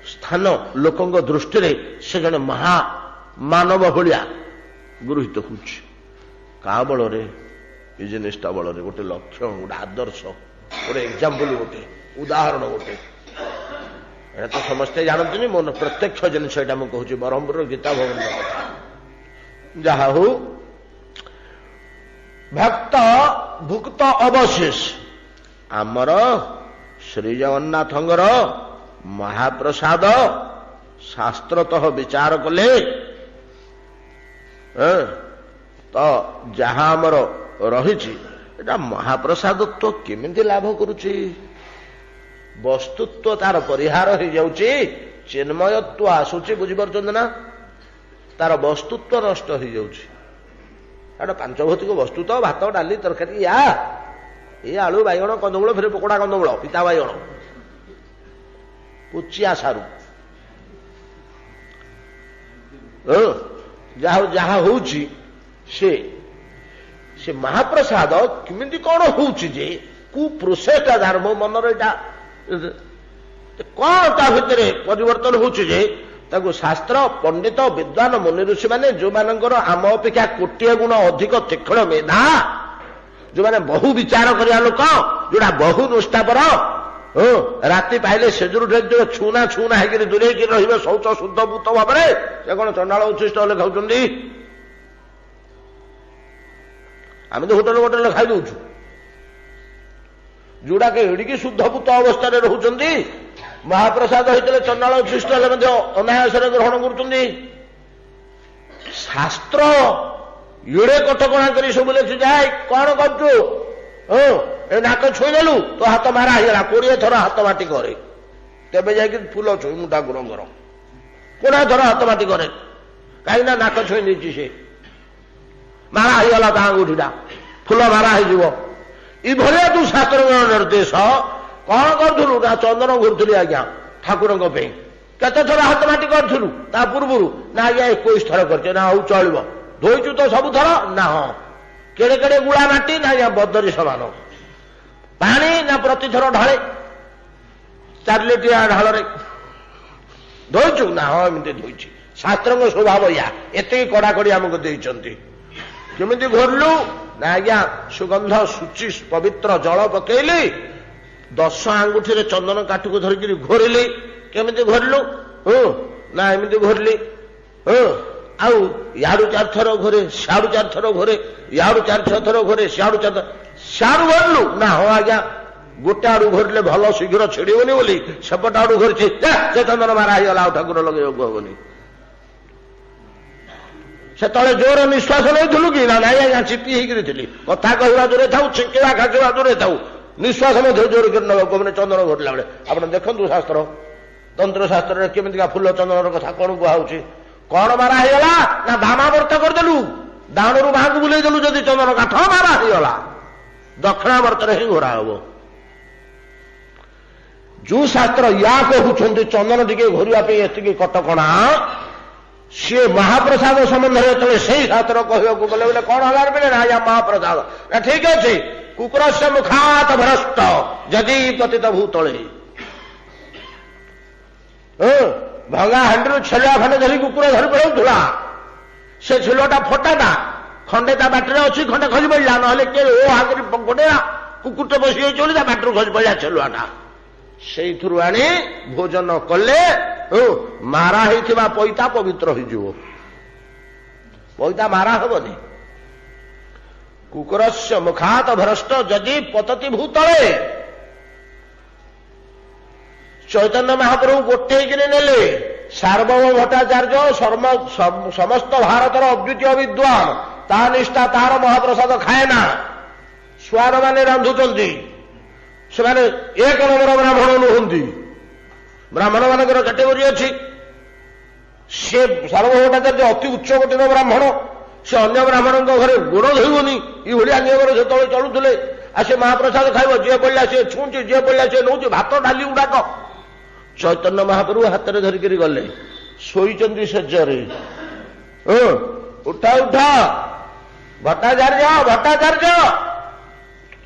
स्थान लोकों दृष्टि से जड़े महामानव भाया गृहीत हो बल निष्ठा बल गोटे लक्षण गोटे आदर्श गोटे एग्जाम्पल गोटे उदाहरण गोटे ये तो समस्ते जानते मोर प्रत्यक्ष जिनस यहाँ मुझे कहूँ ब्रह्मपुर गीता भवन कथा जहा हो भक्त भुक्त अवशेष आमर श्री जगन्नाथंगर महाप्रसाद शास्त्रतः विचार कले तो जहाँ आमर रही महाप्रसाद तो केमिति लाभ करुची वस्तुत्व तार परिहार हो जाउची चिन्मयत्व आसूची बुझीपार ना तार वस्तुत्व नष्ट हो जाउची ଗୋଟେ ପାଞ୍ଚଭୌତିକ ବସ୍ତୁ ତ ଭାତ ଡାଲି ତରକାରୀ ୟା ଏ ଆଳୁ ବାଇଗଣ କନ୍ଦମୂଳ ଫେରେ ପକୋଡା କନ୍ଦମୂଳ ପିତା ବାଇଗଣ ପୁଚିଆ ସାରୁ ଯାହା ହଉଛି ସେ ମହାପ୍ରସାଦ କେମିତି କଣ ହଉଛି ଯେ କୁ ପ୍ରୋସେସଟା ଯାହାର ମୋ ମନର ଏଇଟା କଣ ତା ଭିତରେ ପରିବର୍ତ୍ତନ ହଉଛି ଯେ ତାକୁ ଶାସ୍ତ୍ର ପଣ୍ଡିତ ବିଦ୍ୱାନ ମୁନି ଋଷି ମାନେ ଯୋଉମାନଙ୍କର ଆମ ଅପେକ୍ଷା କୋଟିଏ ଗୁଣ ଅଧିକ ତୀକ୍ଷ୍ଣ ମେଧା ଯୋଉମାନେ ବହୁ ବିଚାର କରିବା ଲୋକ ଯୋଉଟା ବହୁ ନିଷ୍ଠାପର ରାତି ପାଇଲେ ସେଜୁରୁଠେ ଛୁନା ଛୁନା ହେଇକିରି ଦୂରେଇକି ରହିବେ ଶୌଚ ଶୁଦ୍ଧ ଭୂତ ଭାବରେ ସେ କଣ ଚଣ୍ଡାଳ ଉଚ୍ଛିଷ୍ଟ ହେଲେ ଖାଉଛନ୍ତି? ଆମେ ତ ହୋଟେଲ ଖାଇଦଉଛୁ ଯୋଉଟାକ ଏଡ଼ିକି ଶୁଦ୍ଧଭୂତ ଅବସ୍ଥାରେ ରହୁଛନ୍ତି ମହାପ୍ରସାଦ ହେଇଥିଲେ ଚଣ୍ଡାଳ ଉଚ୍ଛିଷ୍ଟ ହେଲେ ମଧ୍ୟ ଅନାୟାସରେ ଗ୍ରହଣ କରୁଛନ୍ତି। ଶାସ୍ତ୍ର ଏଡ଼େ କଟକଣା କରି ସବୁ ଲେଖିଯାଏ କଣ କରୁଛୁ ଏ ନାକ ଛୁଇଁଦେଲୁ ତ ହାତ ମାରା ହେଇଗଲା 20 ଥର ହାତ ମାଟି କରେ ତେବେ ଯାଇକି ଫୁଲ ଛୁଇଁ ମୁଁ ଠାକୁରଙ୍କର 20 ଥର ହାତ ମାଟି କରେ କାହିଁକି ନା ନାକ ଛୁଇଁ ଦେଇଛି ସେ ମାରା ହେଇଗଲା ତା ଆଙ୍ଗୁଠିଟା ଫୁଲ ମାରା ହେଇଯିବ। ଏଭଳିଆ ତୁ ଶାସ୍ତ୍ରଙ୍କର ନିର୍ଦ୍ଦେଶ କଣ କରୁଥିଲୁ? ନା ଚନ୍ଦନ ଘୁରୁଥିଲି ଆଜ୍ଞା ଠାକୁରଙ୍କ ପାଇଁ। କେତେ ଥର ହାତ ମାଟି କରିଥିଲୁ ତା ପୂର୍ବରୁ? ନା ଆଜ୍ଞା 21 ଥର କରିଛେ। ନା ହଉ ଚଳିବ। ଧୋଇଛୁ ତ ସବୁଥର? ନା ହଁ। କେଡ଼େ କେଡ଼େ ଗୁଳା ମାଟି? ନା ଆଜ୍ଞା ବଦରି ସମାନ। ପାଣି? ନା ପ୍ରତିଥର ଢାଳେ 4 ଲିଟିଆ ଢାଳରେ ଧୋଇଛୁ? ନା ହଁ ଏମିତି ଧୋଇଛି। ଶାସ୍ତ୍ରଙ୍କ ସ୍ୱଭାବ ୟା ଏତିକି କଡ଼ାକଡ଼ି ଆମକୁ ଦେଇଛନ୍ତି। କେମିତି ଘୋରିଲୁ? ନା ଆଜ୍ଞା ସୁଗନ୍ଧ ଶୁଚି ପବିତ୍ର ଜଳ ପକେଇଲି 10 ଆଙ୍ଗୁଠିରେ ଚନ୍ଦନ କାଠକୁ ଧରିକିରି ଘୋରିଲି। କେମିତି ଘୋରିଲୁ? ନା ଏମିତି ଘୋରିଲି। ଆଉ ୟାଡୁ 4 ଥର ଘୋରେ ସିଆଡୁ 4 ଥର ଘୋରେ ୟାଡୁ 4 ଥର ଘୋରେ ସିଆଡୁ 4 ଥର ସିଆଡୁ ଘୋରିଲୁ? ନା ହଁ ଆଜ୍ଞା ଗୋଟେ ଆଡୁ ଘୋରିଲେ ଭଲ ଶୀଘ୍ର ଛିଡ଼ିବନି ବୋଲି ସେପଟ ଆଡୁ ଘୋରିଛି ସେ ଚନ୍ଦନ ମାରା ହେଇଗଲା ଆଉ ଠାକୁର ଲଗେଇବାକୁ ହବନି। ସେତେବେଳେ ଜୋର ନିଶ୍ୱାସ ନେଇଥିଲୁ କି? ନା ନାଇଁ ଆଜ୍ଞା ଚିପି ହେଇକିରି ଥିଲି। କଥା କହିବା ଦୂରେ ଥାଉ ଛିଙ୍କିବା ଖାକିବା ଦୂରେ ଥାଉ ନିଶ୍ୱାସ ମଧ୍ୟ ଜୋର କରି ନେବାକୁ ମାନେ ଚନ୍ଦନ ଘୋରିଲା ବେଳେ। ଆପଣ ଦେଖନ୍ତୁ ଶାସ୍ତ୍ର ତନ୍ତ୍ରଶାସ୍ତ୍ରରେ କେମିତିକା ଫୁଲ ଚନ୍ଦନର କଥା କଣ କୁହାହଉଛି। କଣ ମାରା ହେଇଗଲା? ନା ବାମାବର୍ତ୍ତ କରିଦେଲୁ ଡାହାଣରୁ ବାହାକୁ ବୁଲେଇ ଦେଲୁ ଯଦି ଚନ୍ଦନ କାଠ ମାରା ହେଇଗଲା ଦକ୍ଷିଣାବର୍ତ୍ତରେ ହିଁ ଘୋରା ହବ। ଯୋଉ ଶାସ୍ତ୍ର ୟା କହୁଛନ୍ତି ଚନ୍ଦନ ଟିକେ ଘୋରିବା ପାଇଁ ଏତିକି କଟକଣା ସିଏ ମହାପ୍ରସାଦ ସମ୍ବନ୍ଧରେ ଯେତେବେଳେ ସେଇ ଶାସ୍ତ୍ର କହିବାକୁ ଗଲେ ବୋଲେ କଣ ହେଲା ବେଳେ ନା ଆଜ୍ଞା ମହାପ୍ରସାଦ ନା ଠିକ ଅଛି କୁକୁରସ୍ୟ ମୁଖାତ ଭ୍ରଷ୍ଟ ଯଦି ପତିତ ଭୂତଳେ ଭଙ୍ଗା ହାଣ୍ଡିରୁ ଛେଲୁଆ ଖଣ୍ଡେ ଧରି କୁକୁର ଧରି ପଳଉଥିଲା ସେ ଛେଲୁଆଟା ଫଟାଟା ଖଣ୍ଡେ ତା ବାଟରେ ଅଛି ଖଣ୍ଡେ ଖସି ପଡ଼ିଲା ନହେଲେ କିଏ ଓ ହାତରେ ଗୋଟେ କୁକୁରଟେ ବସି ଯାଇଛି ବୋଲି ତା ବାଟରୁ ଖସି ପଡ଼ିଲା ଛେଲୁଆଟା। ସେଇଥିରୁ ଆଣି ଭୋଜନ କଲେ ମାରା ହେଇଥିବା ପଇତା ପବିତ୍ର ହେଇଯିବ। ପଇତା ମାରା ହବନି। କୁକୁରସ୍ୟ ମୁଖାତ ଭ୍ରଷ୍ଟ ଯଦି ପତତି ଭୂତଳେ ଚୈତନ୍ୟ ମହାପ୍ରଭୁ ଗୋଟେଇକିରି ନେଲେ ସାର୍ବଭୌମ ଭଟ୍ଟାଚାର୍ଯ୍ୟ ସମସ୍ତ ଭାରତର ଅଦ୍ୱିତୀୟ ବିଦ୍ୱାନ ତା ନିଷ୍ଠା ତାହାର ମହାପ୍ରସାଦ ଖାଏ ନା। ସୁଆରମାନେ ରାନ୍ଧୁଛନ୍ତି ସେମାନେ 1 ନମ୍ବର ବ୍ରାହ୍ମଣ ନୁହନ୍ତି। ବ୍ରାହ୍ମଣ ମାନଙ୍କର କାଟେଗୋରୀ ଅଛି। ସେ ସାର୍ବଭୌମ ଭଟ୍ଟାଚାର୍ଯ୍ୟ ଅତି ଉଚ୍ଚ କୋଟିର ବ୍ରାହ୍ମଣ ସେ ଅନ୍ୟ ବ୍ରାହ୍ମଣଙ୍କ ଘରେ ଗୋଡ଼ ଧୋଇବନି ଏଇଭଳିଆ ନିୟମରେ ସେତେବେଳେ ଚଳୁଥିଲେ। ଆଉ ସେ ମହାପ୍ରସାଦ ଖାଇବ ଯିଏ ପଡ଼ିଲା ସିଏ ଛୁଁଛି ଯିଏ ପଡ଼ିଲା ସିଏ ନଉଛି ଭାତ ଡାଲି ଗୁଡାକ। ଚୈତନ୍ୟ ମହାପ୍ରଭୁ ହାତରେ ଧରିକିରି ଗଲେ ଶୋଇଛନ୍ତି ଶଯ୍ୟାରେ ଉଠା ଉଠା ଭଟ୍ଟାଚାର୍ଯ୍ୟ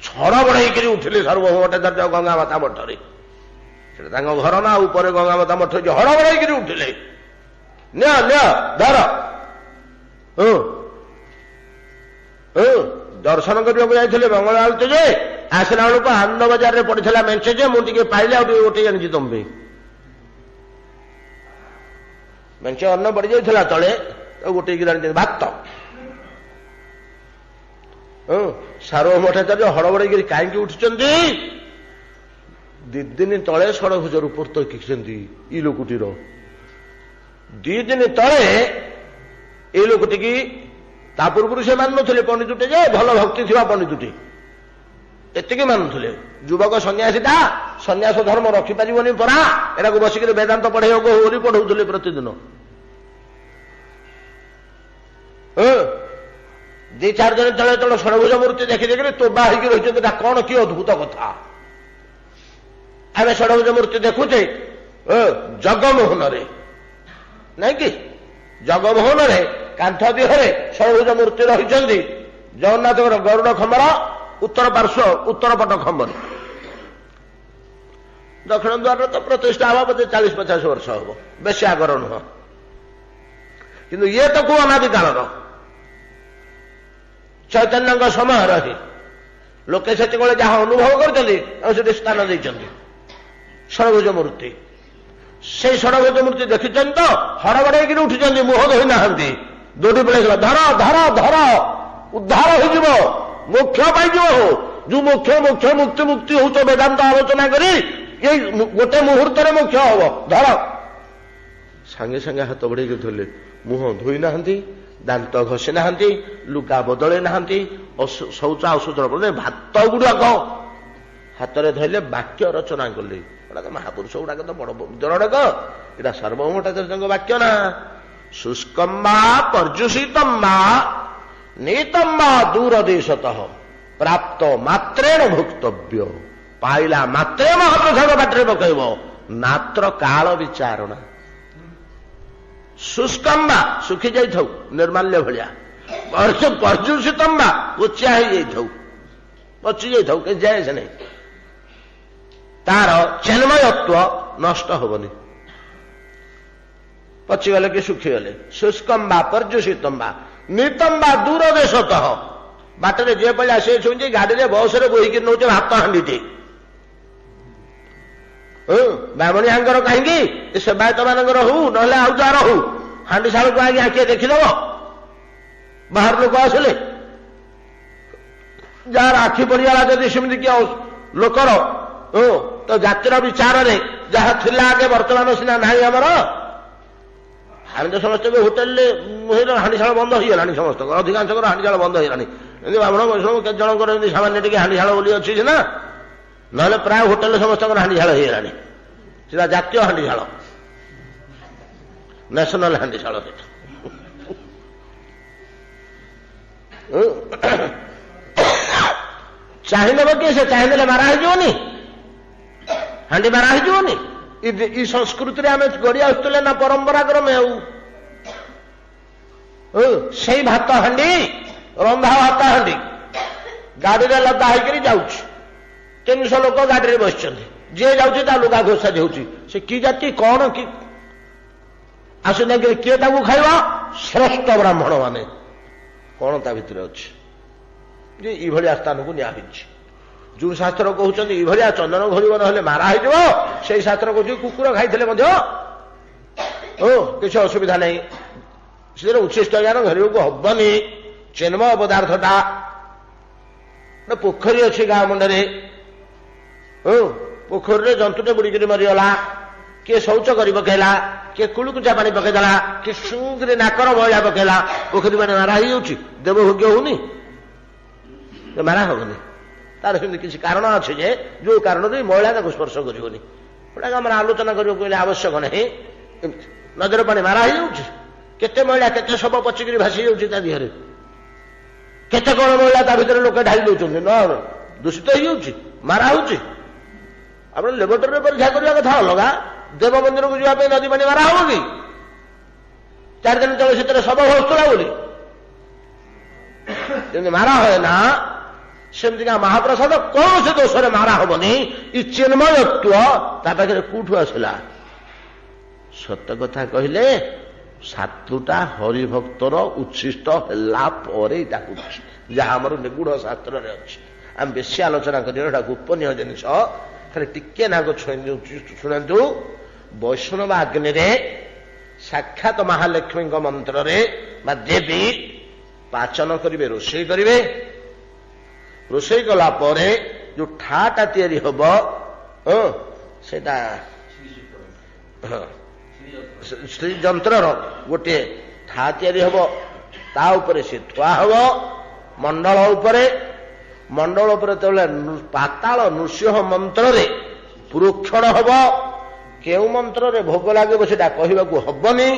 ଛଡ଼ ବଢ଼େଇକିରି ଉଠିଲେ ସାର୍ବଭୌମ ଭଟ୍ଟାଚାର୍ଯ୍ୟ ଗଙ୍ଗା ମାତା ମଠରେ। ସେଟା ତାଙ୍କ ଘର ନା ଉପରେ ଗଙ୍ଗା ମାତା ମଠ ହଡ଼ ବଢ଼େଇକିରି ଉଠିଲେ ନିଅ ଧର ଦର୍ଶନ କରିବାକୁ ଯାଇଥିଲେ ମଙ୍ଗଳ ଆଳତୀ ଯେ ଆସିଲା ବେଳକୁ ଆନନ୍ଦ ବଜାରରେ ପଡିଥିଲା ମେଞ୍ଚେ ଯେ ମୁଁ ଟିକେ ପାଇଲେ ଆଉ ଟିକେ ଗୋଟେ ଆଣିଛି ତମ ପାଇଁ। ମେଞ୍ଚେ ଅନ୍ନ ପଡି ଯାଇଥିଲା ତଳେ ଗୋଟେ ଆଣିଛନ୍ତି ଭାତ। ସାର୍ବଭୌମ ଭଟ୍ଟାଚାର୍ଯ୍ୟ ହଡ଼ବଡ଼େଇକିରି କାହିଁକି ଉଠିଛନ୍ତି? 2 ଦିନ ତଳେ ଷଡ଼ଭୁଜରୁ ପ୍ରତ୍ୟକ୍ଷିଛନ୍ତି ଏଇ ଲୋକଟିର। 2 ଦିନ ତଳେ ଏଇ ଲୋକଟିକି ତା ପୂର୍ବରୁ ସେ ମାନୁନଥିଲେ ପଣ୍ଡିତୁଟେ ଯେ ଭଲ ଭକ୍ତି ଥିବା ପଣ୍ଡିତୁଟି ଏତିକି ମାନୁଥିଲେ। ଯୁବକ ସନ୍ନ୍ୟାସୀଟା ସନ୍ନ୍ୟାସ ଧର୍ମ ରଖିପାରିବନି ପରା ଏଟାକୁ ବସିକିରି ବେଦାନ୍ତ ପଢେଇବାକୁ ବୋଲି ପଢଉଥିଲେ ପ୍ରତିଦିନ। ଦି ଚାରି ଦିନ ତଳେ ଯେତେବେଳେ ଷଡ଼ଭୁଜ ମୂର୍ତ୍ତି ଦେଖିଦେଇକରି ତୋବା ହେଇକି ରହିଛନ୍ତି, ଏଟା କଣ କି ଅଦ୍ଭୁତ କଥା। ଆମେ ଷଡ଼ଭୁଜ ମୂର୍ତ୍ତି ଦେଖୁଛେ ଜଗମୋହନରେ, ନାଇଁ କି ଜଗମୋହନରେ କାନ୍ଥ ଦିହରେ ଷଡ଼ଭୁଜ ମୂର୍ତ୍ତି ରହିଛନ୍ତି। ଜଗନ୍ନାଥଙ୍କର ଗରୁଡ଼ ଖମ୍ବର ଉତ୍ତର ପାର୍ଶ୍ୱ ଉତ୍ତର ପଟ ଖମ୍ବରେ, ଦକ୍ଷିଣ ଦ୍ୱାରରେ ତ ପ୍ରତିଷ୍ଠା ହବା ବୋଧେ 40-50 ବର୍ଷ ହବ, ବେଶୀ ଆଗର ନୁହଁ। କିନ୍ତୁ ଇଏ ତ କୋଉ ଅନାଦି କାଳର ଚୈତନ୍ୟଙ୍କ ସମୟର ହିଁ ଲୋକେ ସେତେବେଳେ ଯାହା ଅନୁଭବ କରିଛନ୍ତି ଆଉ ସେଠି ସ୍ଥାନ ଦେଇଛନ୍ତି ଷଡ଼ଭୁଜ ମୂର୍ତ୍ତି। ସେଇ ଷଡ଼ଭୁଜ ମୂର୍ତ୍ତି ଦେଖିଛନ୍ତି ତ ହଡ଼ବଡ଼େଇକିରି ଉଠିଛନ୍ତି, ମୁହଁ ଧୋଇ ନାହାନ୍ତି, ଦୌଡ଼ି ପଳେଇଗଲା, ଧର ଧର ଧର ଉଦ୍ଧାର ହେଇଯିବ, ମୋକ୍ଷ ପାଇଯିବ। ଯୋଉ ମୋକ୍ଷ ମୋକ୍ଷ ମୁକ୍ତି ମୁକ୍ତି ହଉଛ ବେଦାନ୍ତ ଆଲୋଚନା କରି ଏଇ ଗୋଟେ ମୁହୂର୍ତ୍ତରେ ମୋକ୍ଷ ହବ, ଧର। ସାଙ୍ଗେ ସାଙ୍ଗେ ହାତ ବଢ଼େଇକି ଧରିଲେ, ମୁହଁ ଧୋଇ ନାହାନ୍ତି, ଦାନ୍ତ ଘଷି ନାହାନ୍ତି, ଲୁଗା ବଦଳେଇ ନାହାନ୍ତି, ଶୌଚ ଔଷଧ ଭାତ ଗୁଡାକ ହାତରେ ଧରିଲେ, ବାକ୍ୟ ରଚନା କଲେ। ଗୁଡାକ ମହାପୁରୁଷ ଗୁଡାକ ତ ବଡ ଗୁଡାକ, ଏଇଟା ସାର୍ବଭୌମଠାକୁରଙ୍କ ବାକ୍ୟ ନା। ଶୁଷ୍କମ୍ବା ପର୍ଯୁଷିତମ୍ବା ନୀତମ୍ବା ଦୂର ଦେଶତଃ ପ୍ରାପ୍ତ ମାତ୍ରେଣ ଭୁକ୍ତବ୍ୟ। ପାଇଲା ମାତ୍ରେ ମହାପ୍ରସାଦ ବାଟରେ ପକେଇବ, ମାତ୍ର କାଳ ବିଚାରଣା। ଶୁଷ୍କମ୍ବା ଶୁଖି ଯାଇଥାଉ ନିର୍ମାଲ୍ୟ ଭଳିଆ, ପର୍ଯୁଷିତମ୍ବା ପୋଚା ହେଇଯାଇଥାଉ, ପଚି ଯାଇଥାଉ, କିଛି ଯାଏ ସେ ନାହିଁ, ତାର ଚିନ୍ମୟତ୍ଵ ନଷ୍ଟ ହବନି, ପଚିଗଲେ କି ଶୁଖିଗଲେ। ଶୁଷ୍କମ୍ବା ପର୍ଯୁଷିତମ୍ବା ନିତମ୍ବା ଦୂର ଦେଶତଃ। ବାଟରେ ଯିଏ ପଳେଇ ଆସି ଶୁଣିଛି, ଗାଡିରେ ବସରେ ବୋହିକି ନେଉଛେ ଭାତ ହାଣ୍ଡିଟେ। ବ୍ରାହ୍ମଣିଆଙ୍କର କାହିଁକି, ଏ ସେବାୟତ ମାନଙ୍କର ହଉ ନହେଲେ ଆଉ ଯାହାର ହଉ, ହାଣ୍ଡିଶାଳକୁ ଆଗେ ଆଖିଏ ଦେଖିଦବ। ବାହାର ଲୋକ ଆସିଲେ ଯାହାର ଆଖି ପଡିଗଲା ଯଦି ସେମିତି କି ଲୋକର ତ ଜାତିର ବିଚାରରେ ଯାହା ଥିଲା ଆଗେ ବର୍ତ୍ତମାନ ସିନା ନାହିଁ ଆମର। ଆମେ ତ ସମସ୍ତେ ହୋଟେଲରେ ହାଣ୍ଡିଶାଳ ବନ୍ଦ ହେଇଗଲାଣି, ସମସ୍ତଙ୍କର ଅଧିକାଂଶଙ୍କର ହାଣ୍ଡିଶାଳ ବନ୍ଦ ହେଇଗଲାଣି। ଏମିତି ବ୍ରାହ୍ମଣ ବୈଷ୍ଣବ କେତେ ଜଣଙ୍କର ଏମିତି ସାମାନ୍ୟ ଟିକେ ହାଣ୍ଡିଶାଳ ବୋଲି ଅଛି ସିନା, ନହେଲେ ପ୍ରାୟ ହୋଟେଲରେ ସମସ୍ତଙ୍କର ହାଣ୍ଡିଶାଳ ହେଇଗଲାଣି। ସେଟା ଜାତୀୟ ହାଣ୍ଡିଶାଳ, ନ୍ୟାସନାଲ ହାଣ୍ଡିଶାଳ ସେଟା। ଚାହିଁଦେବ କି ସେ ଚାହିଁଦେଲେ ମାରା ହେଇଯିବନି, ହାଣ୍ଡି ମାରା ହେଇଯିବନି। ଇ ସଂସ୍କୃତିରେ ଆମେ ଗড়ି ଆସୁଥିଲେ ନା ପରମ୍ପରା କ୍ରମେ। ଆଉ ସେଇ ଭାତ ହାଣ୍ଡି, ରନ୍ଧା ଭାତ ହାଣ୍ଡି ଗାଡିରେ ଲଦା ହେଇକରି ଯାଉଛି, 300 ଲୋକ ଗାଡିରେ ବସିଛନ୍ତି, ଯିଏ ଯାଉଛି ତା ଲୁଗା ଘୋଷା ଯାଉଛି। ସେ କି ଜାତି କଣ କି ଆସୁନାକି କିଏ ତାକୁ ଖାଇବ? ଶ୍ରେଷ୍ଠ ବ୍ରାହ୍ମଣ ମାନେ। କଣ ତା ଭିତରେ ଅଛି ଯେ ଏଇଭଳିଆ ସ୍ଥାନକୁ ନିଆ ହେଇଛି? ଯୋଉ ଶାସ୍ତ୍ର କହୁଛନ୍ତି ଏଇଭଳିଆ ଚନ୍ଦନ ଘୋରିବ ନହେଲେ ମାରା ହେଇଯିବ, ସେଇ ଶାସ୍ତ୍ର କହୁଛି କୁକୁର ଖାଇଥିଲେ ମଧ୍ୟ କିଛି ଅସୁବିଧା ନାହିଁ, ସେଥିରେ ଉଚ୍ଛିଷ୍ଟ ଜ୍ଞାନ ଘରିବାକୁ ହବନି। ଚିନ୍ମୟ ପଦାର୍ଥଟା ପୋଖରୀ ଅଛି ଗାଁ ମୁଣ୍ଡରେ, ପୋଖରୀରେ ଜନ୍ତୁଟେ ବୁଡିକିରି ମରିଗଲା, କିଏ ଶୌଚ କରି ପକେଇଲା, କିଏ କୁଳୁକୁଚା ପାଣି ପକେଇଦେଲା, କିଏ ସୁଁକିରି ନାକର ମଇଳା ପକେଇଲା, ପୋଖରୀ ପାଣି ମାରା ହେଇଯାଉଛି, ଦେବଭୋଗ୍ୟ ହଉନି, ମାରା ହବନି। ତାର ସେମିତି କିଛି କାରଣ ଅଛି ଯେ ଯୋଉ କାରଣରୁ ମହିଳା ତାକୁ ସ୍ପର୍ଶ କରିବନି। ଗୋଟାକ ଆମର ଆଲୋଚନା କରିବାକୁ ହେଲେ ଆବଶ୍ୟକ ନାହିଁ। ନଦୀର ପାଣି ମାରା ହେଇଯାଉଛି, କେତେ ମହିଳା କେତେ ଶବ ପଚିକିରି ଭାସି ଯାଉଛି ତା ଦେହରେ, କେତେ କଣ ମହିଳା ତା ଭିତରେ ଲୋକେ ଢାଳି ଦଉଛନ୍ତି, ଦୂଷିତ ହେଇଯାଉଛି, ମାରା ହଉଛି। ଆପଣ ଲେବୋରେଟୋରୀରେ ପରୀକ୍ଷା କରିବା କଥା ଅଲଗା, ଦେବ ମନ୍ଦିରକୁ ଯିବା ପାଇଁ ନଦୀ ପାଣି ମାରା ହବ କି? 4 ଦିନ ତଳେ ସେଥିରେ ଶବ ଭାସୁଥିଲା ବୋଲି ଯେମିତି ମାରା ହୁଏ ନା, ସେମିତିକା ମହାପ୍ରସାଦ କୌଣସି ଦୋଷରେ ମାରା ହବନି। ଇ ଚିନ୍ମୟତ୍ଵ ତା ପାଖରେ କୋଉଠୁ ଆସିଲା? ସତ କଥା କହିଲେ 7ଟା ହରିଭକ୍ତର ଉଚ୍ଛିଷ୍ଟ ହେଲା ପରେ ଏଇଟା ହଉଛି, ଯାହା ଆମର ନିଗୁଢ ଶାସ୍ତ୍ରରେ ଅଛି। ଆମେ ବେଶୀ ଆଲୋଚନା କରିବା, ଏଟା ଗୋପନୀୟ ଜିନିଷ। ଖାଲି ଟିକେ ନାଗ ଶୁଣନ୍ତୁ। ବୈଷ୍ଣବ ଆଗ୍ନିରେ ସାକ୍ଷାତ ମହାଲକ୍ଷ୍ମୀଙ୍କ ମନ୍ତ୍ରରେ ବା ଦେବୀ ପାଚନ କରିବେ, ରୋଷେଇ କରିବେ। ରୋଷେଇ କଲା ପରେ ଯୋଉ ଠାଟା ତିଆରି ହବ, ସେଇଟା ଶ୍ରୀଯନ୍ତ୍ରର ଗୋଟିଏ ଠା ତିଆରି ହବ, ତା ଉପରେ ସେ ଥୁଆ ହବ ମଣ୍ଡଳ ଉପରେ। ମଣ୍ଡଳ ଉପରେ ଯେତେବେଳେ ପାତାଳ ନୃସିଂହ ମନ୍ତ୍ରରେ ପୁରୋକ୍ଷଣ ହବ, କେଉଁ ମନ୍ତ୍ରରେ ଭୋଗ ଲାଗିବ ସେଟା କହିବାକୁ ହବନି,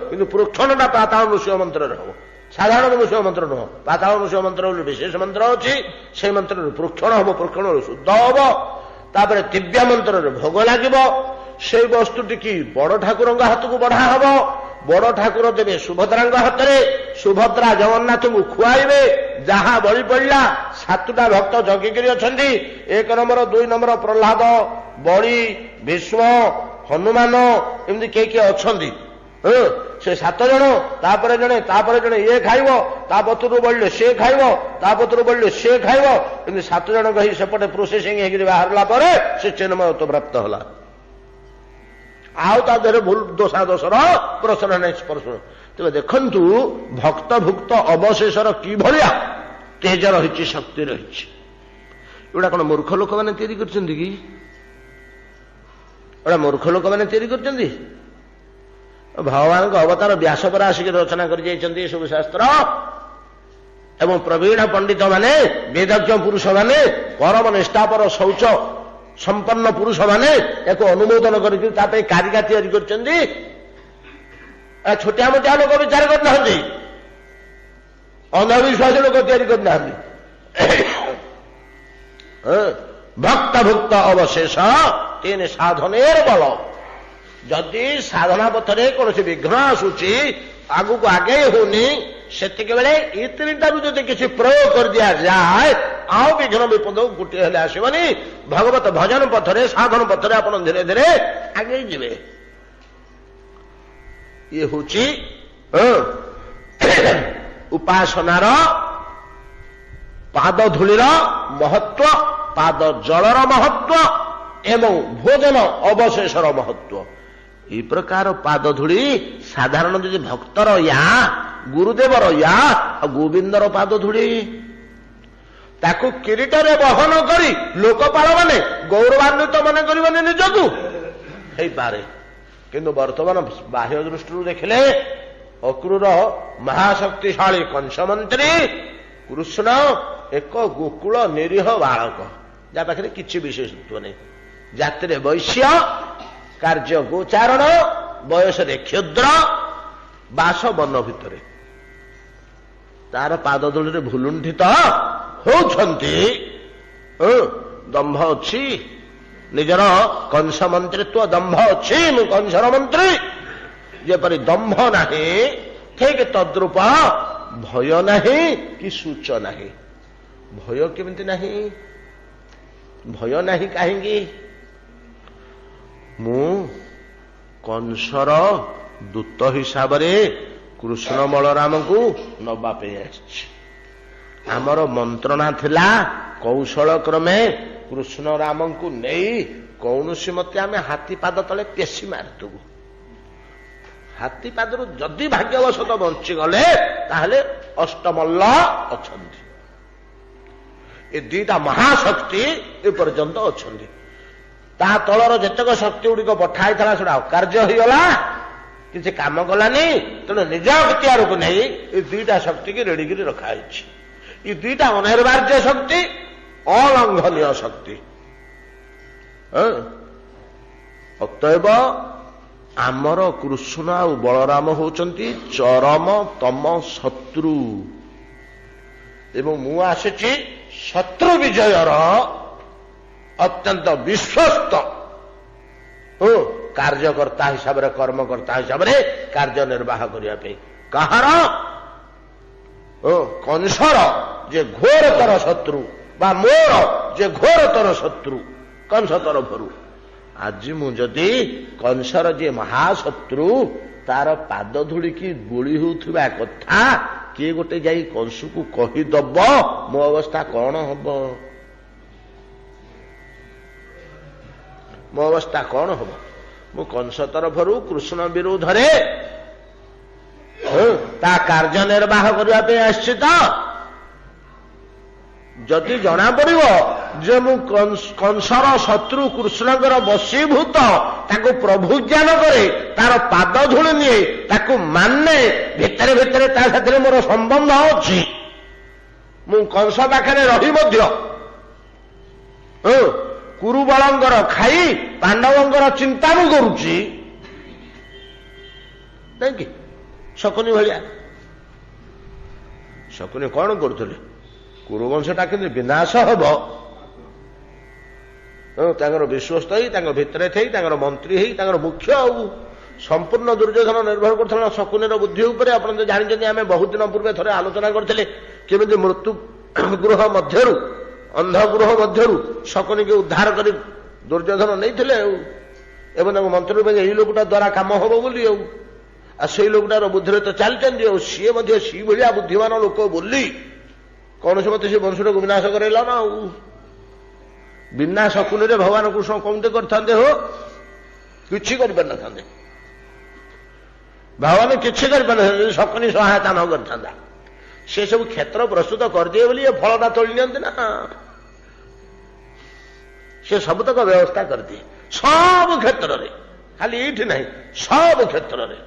କିନ୍ତୁ ପୁରୋକ୍ଷଣଟା ପାତାଳ ନୃସିଂହ ମନ୍ତ୍ରରେ ହବ। ସାଧାରଣ ମୂଷକ ମନ୍ତ୍ର ନୁହଁ, ପାତାଳ ମୂଷକ ମନ୍ତ୍ର ବୋଲି ବିଶେଷ ମନ୍ତ୍ର ଅଛି। ସେଇ ମନ୍ତ୍ରରେ ପ୍ରୋକ୍ଷଣ ହବ, ପ୍ରୋକ୍ଷଣରୁ ଶୁଦ୍ଧ ହବ। ତାପରେ ଦିବ୍ୟ ମନ୍ତ୍ରରେ ଭୋଗ ଲାଗିବ। ସେଇ ବସ୍ତୁଟି କି ବଡ ଠାକୁରଙ୍କ ହାତକୁ ବଢା ହବ। ବଡ ଠାକୁର ଦେବେ ସୁଭଦ୍ରାଙ୍କ ହାତରେ, ସୁଭଦ୍ରା ଜଗନ୍ନାଥଙ୍କୁ ଖୁଆଇବେ। ଯାହା ବଳି ପଡ଼ିଲା 7ଟା ଭକ୍ତ ଜଗିକିରି ଅଛନ୍ତି। 1 ନମ୍ବର, 2 ନମ୍ବର ପ୍ରହ୍ଲାଦ, ବଳି, ଭୀଷ୍ମ, ହନୁମାନ, ଏମିତି କିଏ ଅଛନ୍ତି। ସେ 7 ଜଣ, ତାପରେ ଜଣେ ଇଏ ଖାଇବ, ତା ପତ୍ରରୁ ବଳିଲେ ସେ ଖାଇବ, ତା ପତ୍ରରୁ ବଳିଲେ ସେ ଖାଇବ। ଏମିତି 7 ଜଣ କହି ସେପଟେ ପ୍ରୋସେସିଂ ହେଇକିରି ବାହାରିଲା ପରେ ସେ ଚିନ୍ମୟତ୍ୱ ପ୍ରାପ୍ତ ହେଲା। ଆଉ ତା ଦେହରେ ଭୁଲ ଦୋଷର ପ୍ରଶ୍ନ ନାହିଁ, ସ୍ପର୍ଶ। ତେବେ ଦେଖନ୍ତୁ ଭକ୍ତ ଭୁକ୍ତ ଅବଶେଷର କିଭଳିଆ ତେଜ ରହିଛି, ଶକ୍ତି ରହିଛି। ଏଗୁଡ଼ା କଣ ମୂର୍ଖ ଲୋକମାନେ ତିଆରି କରିଛନ୍ତି କି? ଏଗୁଡ଼ା ମୂର୍ଖ ଲୋକମାନେ ତିଆରି କରିଛନ୍ତି? ଭଗବାନଙ୍କ ଅବତାର ବ୍ୟାସ ପରା ଆସିକି ରଚନା କରି ଯାଇଛନ୍ତି ଏସବୁ ଶାସ୍ତ୍ର। ଏବଂ ପ୍ରବୀଣ ପଣ୍ଡିତ ମାନେ, ବେଦଜ୍ଞ ପୁରୁଷ ମାନେ, ପରମ ନିଷ୍ଠାପର ଶୌଚ ସମ୍ପନ୍ନ ପୁରୁଷ ମାନେ ଏହାକୁ ଅନୁମୋଦନ କରିକି ତା ପାଇଁ କାରିକା ତିଆରି କରିଛନ୍ତି। ଛୋଟିଆ ମୋଟିଆ ଲୋକ ବିଚାର କରିନାହାନ୍ତି, ଅନ୍ଧବିଶ୍ୱାସୀ ଲୋକ ତିଆରି କରିନାହାନ୍ତି। ଭକ୍ତ ଭୁକ୍ତ ଅବଶେଷ 3 ସାଧନେର ବଳ। ଯଦି ସାଧନା ପଥରେ କୌଣସି ବିଘ୍ନ ଆସୁଛି, ଆଗକୁ ଆଗେଇ ହଉନି, ସେତିକି ବେଳେ ଏ 3ଟାରୁ ଯଦି କିଛି ପ୍ରୟୋଗ କରିଦିଆଯାଏ, ଆଉ ବିଘ୍ନ ବିପଦ ଗୋଟିଏ ହେଲେ ଆସିବନି। ଭଗବତ ଭଜନ ପଥରେ, ସାଧନ ପଥରେ ଆପଣ ଧୀରେ ଧୀରେ ଆଗେଇ ଯିବେ। ଇଏ ହଉଛି ଉପାସନାର ପାଦ ଧୂଳିର ମହତ୍ଵ, ପାଦ ଜଳର ମହତ୍ଵ ଏବଂ ଭୋଜନ ଅବଶେଷର ମହତ୍ଵ। এই ପ୍ରକାର ପାଦ ଧୂଳି ସାଧାରଣ ଯଦି ଭକ୍ତର ୟା, ଗୁରୁଦେବର ୟା, ଆଉ ଗୋବିନ୍ଦର ପାଦ ଧୂଳି, ତାକୁ କିରୀଟରେ ବହନ କରି ଲୋକପାଳ ମାନେ ଗୌରବାନ୍ୱିତ ମନେ କରିବନି ନିଜକୁ, ହେଇପାରେ। କିନ୍ତୁ ବର୍ତ୍ତମାନ ବାହ୍ୟ ଦୃଷ୍ଟିରୁ ଦେଖିଲେ ଅକ୍ରୂର ମହାଶକ୍ତିଶାଳୀ କଂସମନ୍ତ୍ରୀ କୃଷ୍ଣ ଏକ ଗୋକୁଳ ନିରୀହ ବାଳକ, ଯାହା ପାଖରେ କିଛି ବିଶେଷତ୍ୱ ନାହିଁ। ଜାତିରେ ବୈଶ୍ୟ, କାର୍ଯ୍ୟ ଗୋଚାରଣ, ବୟସରେ କ୍ଷୁଦ୍ର, ବାସ ବନ ଭିତରେ। ତାର ପାଦ ଧୂଳିରେ ଭୁଲୁଣ୍ଠିତ ହଉଛନ୍ତି। ଦମ୍ଭ ଅଛି, ନିଜର କଂସ ମନ୍ତ୍ରିତ୍ୱ ଦମ୍ଭ ଅଛି, ମୁଁ କଂସର ମନ୍ତ୍ରୀ, ଯେପରି ଦମ୍ଭ ନାହିଁ ଠିକ ତଦ୍ରୂପ ଭୟ ନାହିଁ କି ସୂଚ ନାହିଁ। ଭୟ କେମିତି ନାହିଁ? ଭୟ ନାହିଁ କାହିଁକି? ମୁଁ କଂସର ଦୂତ ହିସାବରେ କୃଷ୍ଣ ବଳରାମଙ୍କୁ ନବା ପାଇଁ ଆସିଛି। ଆମର ମନ୍ତ୍ରଣା ଥିଲା କୌଶଳ କ୍ରମେ କୃଷ୍ଣ ରାମଙ୍କୁ ନେଇ କୌଣସି ମତେ ଆମେ ହାତୀ ପାଦ ତଳେ ପେଶି ମାରିଦେବୁ। ହାତୀ ପାଦରୁ ଯଦି ଭାଗ୍ୟବଶତଃ ବଞ୍ଚିଗଲେ ତାହେଲେ ଅଷ୍ଟମଲ୍ଲ ଅଛନ୍ତି। ଏ 2ଟା ମହାଶକ୍ତି ଏପର୍ଯ୍ୟନ୍ତ ଅଛନ୍ତି। ତା ତଳର ଯେତେକ ଶକ୍ତି ଗୁଡ଼ିକ ପଠା ହେଇଥିଲା ସେଟା ଅକାର୍ଯ୍ୟ ହେଇଗଲା, କିଛି କାମ କଲାନି। ତେଣୁ ନିଜ ଅକ୍ତିଆରକୁ ନେଇ ଏ 2ଟା ଶକ୍ତିକି ରେଡିକିରି ରଖାଯାଇଛି। ଏ 2ଟା ଅନିର୍ବାର୍ଯ୍ୟ ଶକ୍ତି, ଅଲଙ୍ଘନୀୟ ଶକ୍ତି। ଅତଏବ ଆମର କୃଷ୍ଣ ଆଉ ବଳରାମ ହଉଛନ୍ତି ଚରମ ତମ ଶତ୍ରୁ, ଏବଂ ମୁଁ ଆସିଛି ଶତ୍ରୁ ବିଜୟର ଅତ୍ୟନ୍ତ ବିଶ୍ୱସ୍ତ କାର୍ଯ୍ୟକର୍ତ୍ତା ହିସାବରେ, କର୍ମକର୍ତ୍ତା ହିସାବରେ କାର୍ଯ୍ୟ ନିର୍ବାହ କରିବା ପାଇଁ। କାହାର? କଂସର ଯେ ଘୋରତର ଶତ୍ରୁ, ବା ମୋର ଯେ ଘୋରତର ଶତ୍ରୁ କଂସ ତରଫରୁ। ଆଜି ମୁଁ ଯଦି କଂସର ଯିଏ ମହାଶତ୍ରୁ ତାର ପାଦ ଧୂଳିକି ବୋଳି ହେଉଥିବା କଥା କିଏ ଗୋଟେ ଯାଇ କଂସକୁ କହିଦବ, ମୋ ଅବସ୍ଥା କଣ ହବ? ମୋ ଅବସ୍ଥା କଣ ହବ? ମୁଁ କଂସ ତରଫରୁ କୃଷ୍ଣ ବିରୋଧରେ ତା କାର୍ଯ୍ୟ ନିର୍ବାହ କରିବା ପାଇଁ ଆସିଛି। ତ ଯଦି ଜଣା ପଡିବ ଯେ ମୁଁ କଂସର ଶତ୍ରୁ କୃଷ୍ଣଙ୍କର ବଶୀଭୂତ, ତାକୁ ପ୍ରଭୁ ଜ୍ଞାନ କରେ, ତାର ପାଦ ଧୂଳି ନିଏ, ତାକୁ ମାନେ, ଭିତରେ ଭିତରେ ତା ସାଥିରେ ମୋର ସମ୍ବନ୍ଧ ଅଛି, ମୁଁ କଂସ ପାଖରେ ରହି ମଧ୍ୟ କୁରୁବଳଙ୍କର ଖାଇ ପାଣ୍ଡବଙ୍କର ଚିନ୍ତା ମୁଁ କରୁଛି, ନାଇଁ କି? ଶକୁନି ଭଳିଆ ଶକୁନି କଣ କରୁଥିଲେ? କୁରୁବଂଶଟା କେମିତି ବିନାଶ ହବ ତାଙ୍କର ବିଶ୍ୱସ୍ତ ହେଇ ତାଙ୍କ ଭିତରେ ଥାଇ ତାଙ୍କର ମନ୍ତ୍ରୀ ହେଇ ତାଙ୍କର ମୁଖ୍ୟ ଆଉ ସମ୍ପୂର୍ଣ୍ଣ ଦୁର୍ଯ୍ୟୋଧନ ନିର୍ଭର କରୁଥିଲା ଶକୁନିର ବୁଦ୍ଧି ଉପରେ। ଆପଣ ତ ଜାଣିଛନ୍ତି, ଆମେ ବହୁତ ଦିନ ପୂର୍ବେ ଥରେ ଆଲୋଚନା କରିଥିଲେ କେମିତି ମୃତ୍ୟୁ ଗୃହ ମଧ୍ୟରୁ ଅନ୍ଧଗୃହ ମଧ୍ୟରୁ ଶକୁନିକୁ ଉଦ୍ଧାର କରି ଦୁର୍ଯ୍ୟୋଧନ ନେଇଥିଲେ ଆଉ ଏବଂ ତାଙ୍କ ମନ୍ତ୍ରୀ ପାଇଁ ଏଇ ଲୋକଟା ଦ୍ୱାରା କାମ ହବ ବୋଲି ଆଉ ସେଇ ଲୋକଟାର ବୁଦ୍ଧିରେ ତ ଚାଲିଛନ୍ତି ଆଉ ସିଏ ମଧ୍ୟ ସେଇ ଭଳିଆ ବୁଦ୍ଧିମାନ ଲୋକ ବୋଲି କୌଣସି ମତେ ସେ ବଂଶଟାକୁ ବିନାଶ କରେଇଲା ନା ଆଉ। ବିନା ଶକୁନିରେ ଭଗବାନ କୃଷ୍ଣ କେମିତି କରିଥାନ୍ତେ? ହୋ କିଛି କରିପାରିନଥାନ୍ତେ, ଭଗବାନ କିଛି କରିପାରିନଥାନ୍ତେ ଶକୁନି ସହାୟତା ନ କରିଥାନ୍ତା। ସେ ସବୁ କ୍ଷେତ୍ର ପ୍ରସ୍ତୁତ କରିଦିଏ ବୋଲି ଏ ଫଳଟା ତୋଳି ନିଅନ୍ତି ନା। ସେ ସବୁତକ ବ୍ୟବସ୍ଥା କରିଦିଏ ସବୁ କ୍ଷେତ୍ରରେ, ଖାଲି ଏଇଠି ନାହିଁ ସବୁ କ୍ଷେତ୍ରରେ।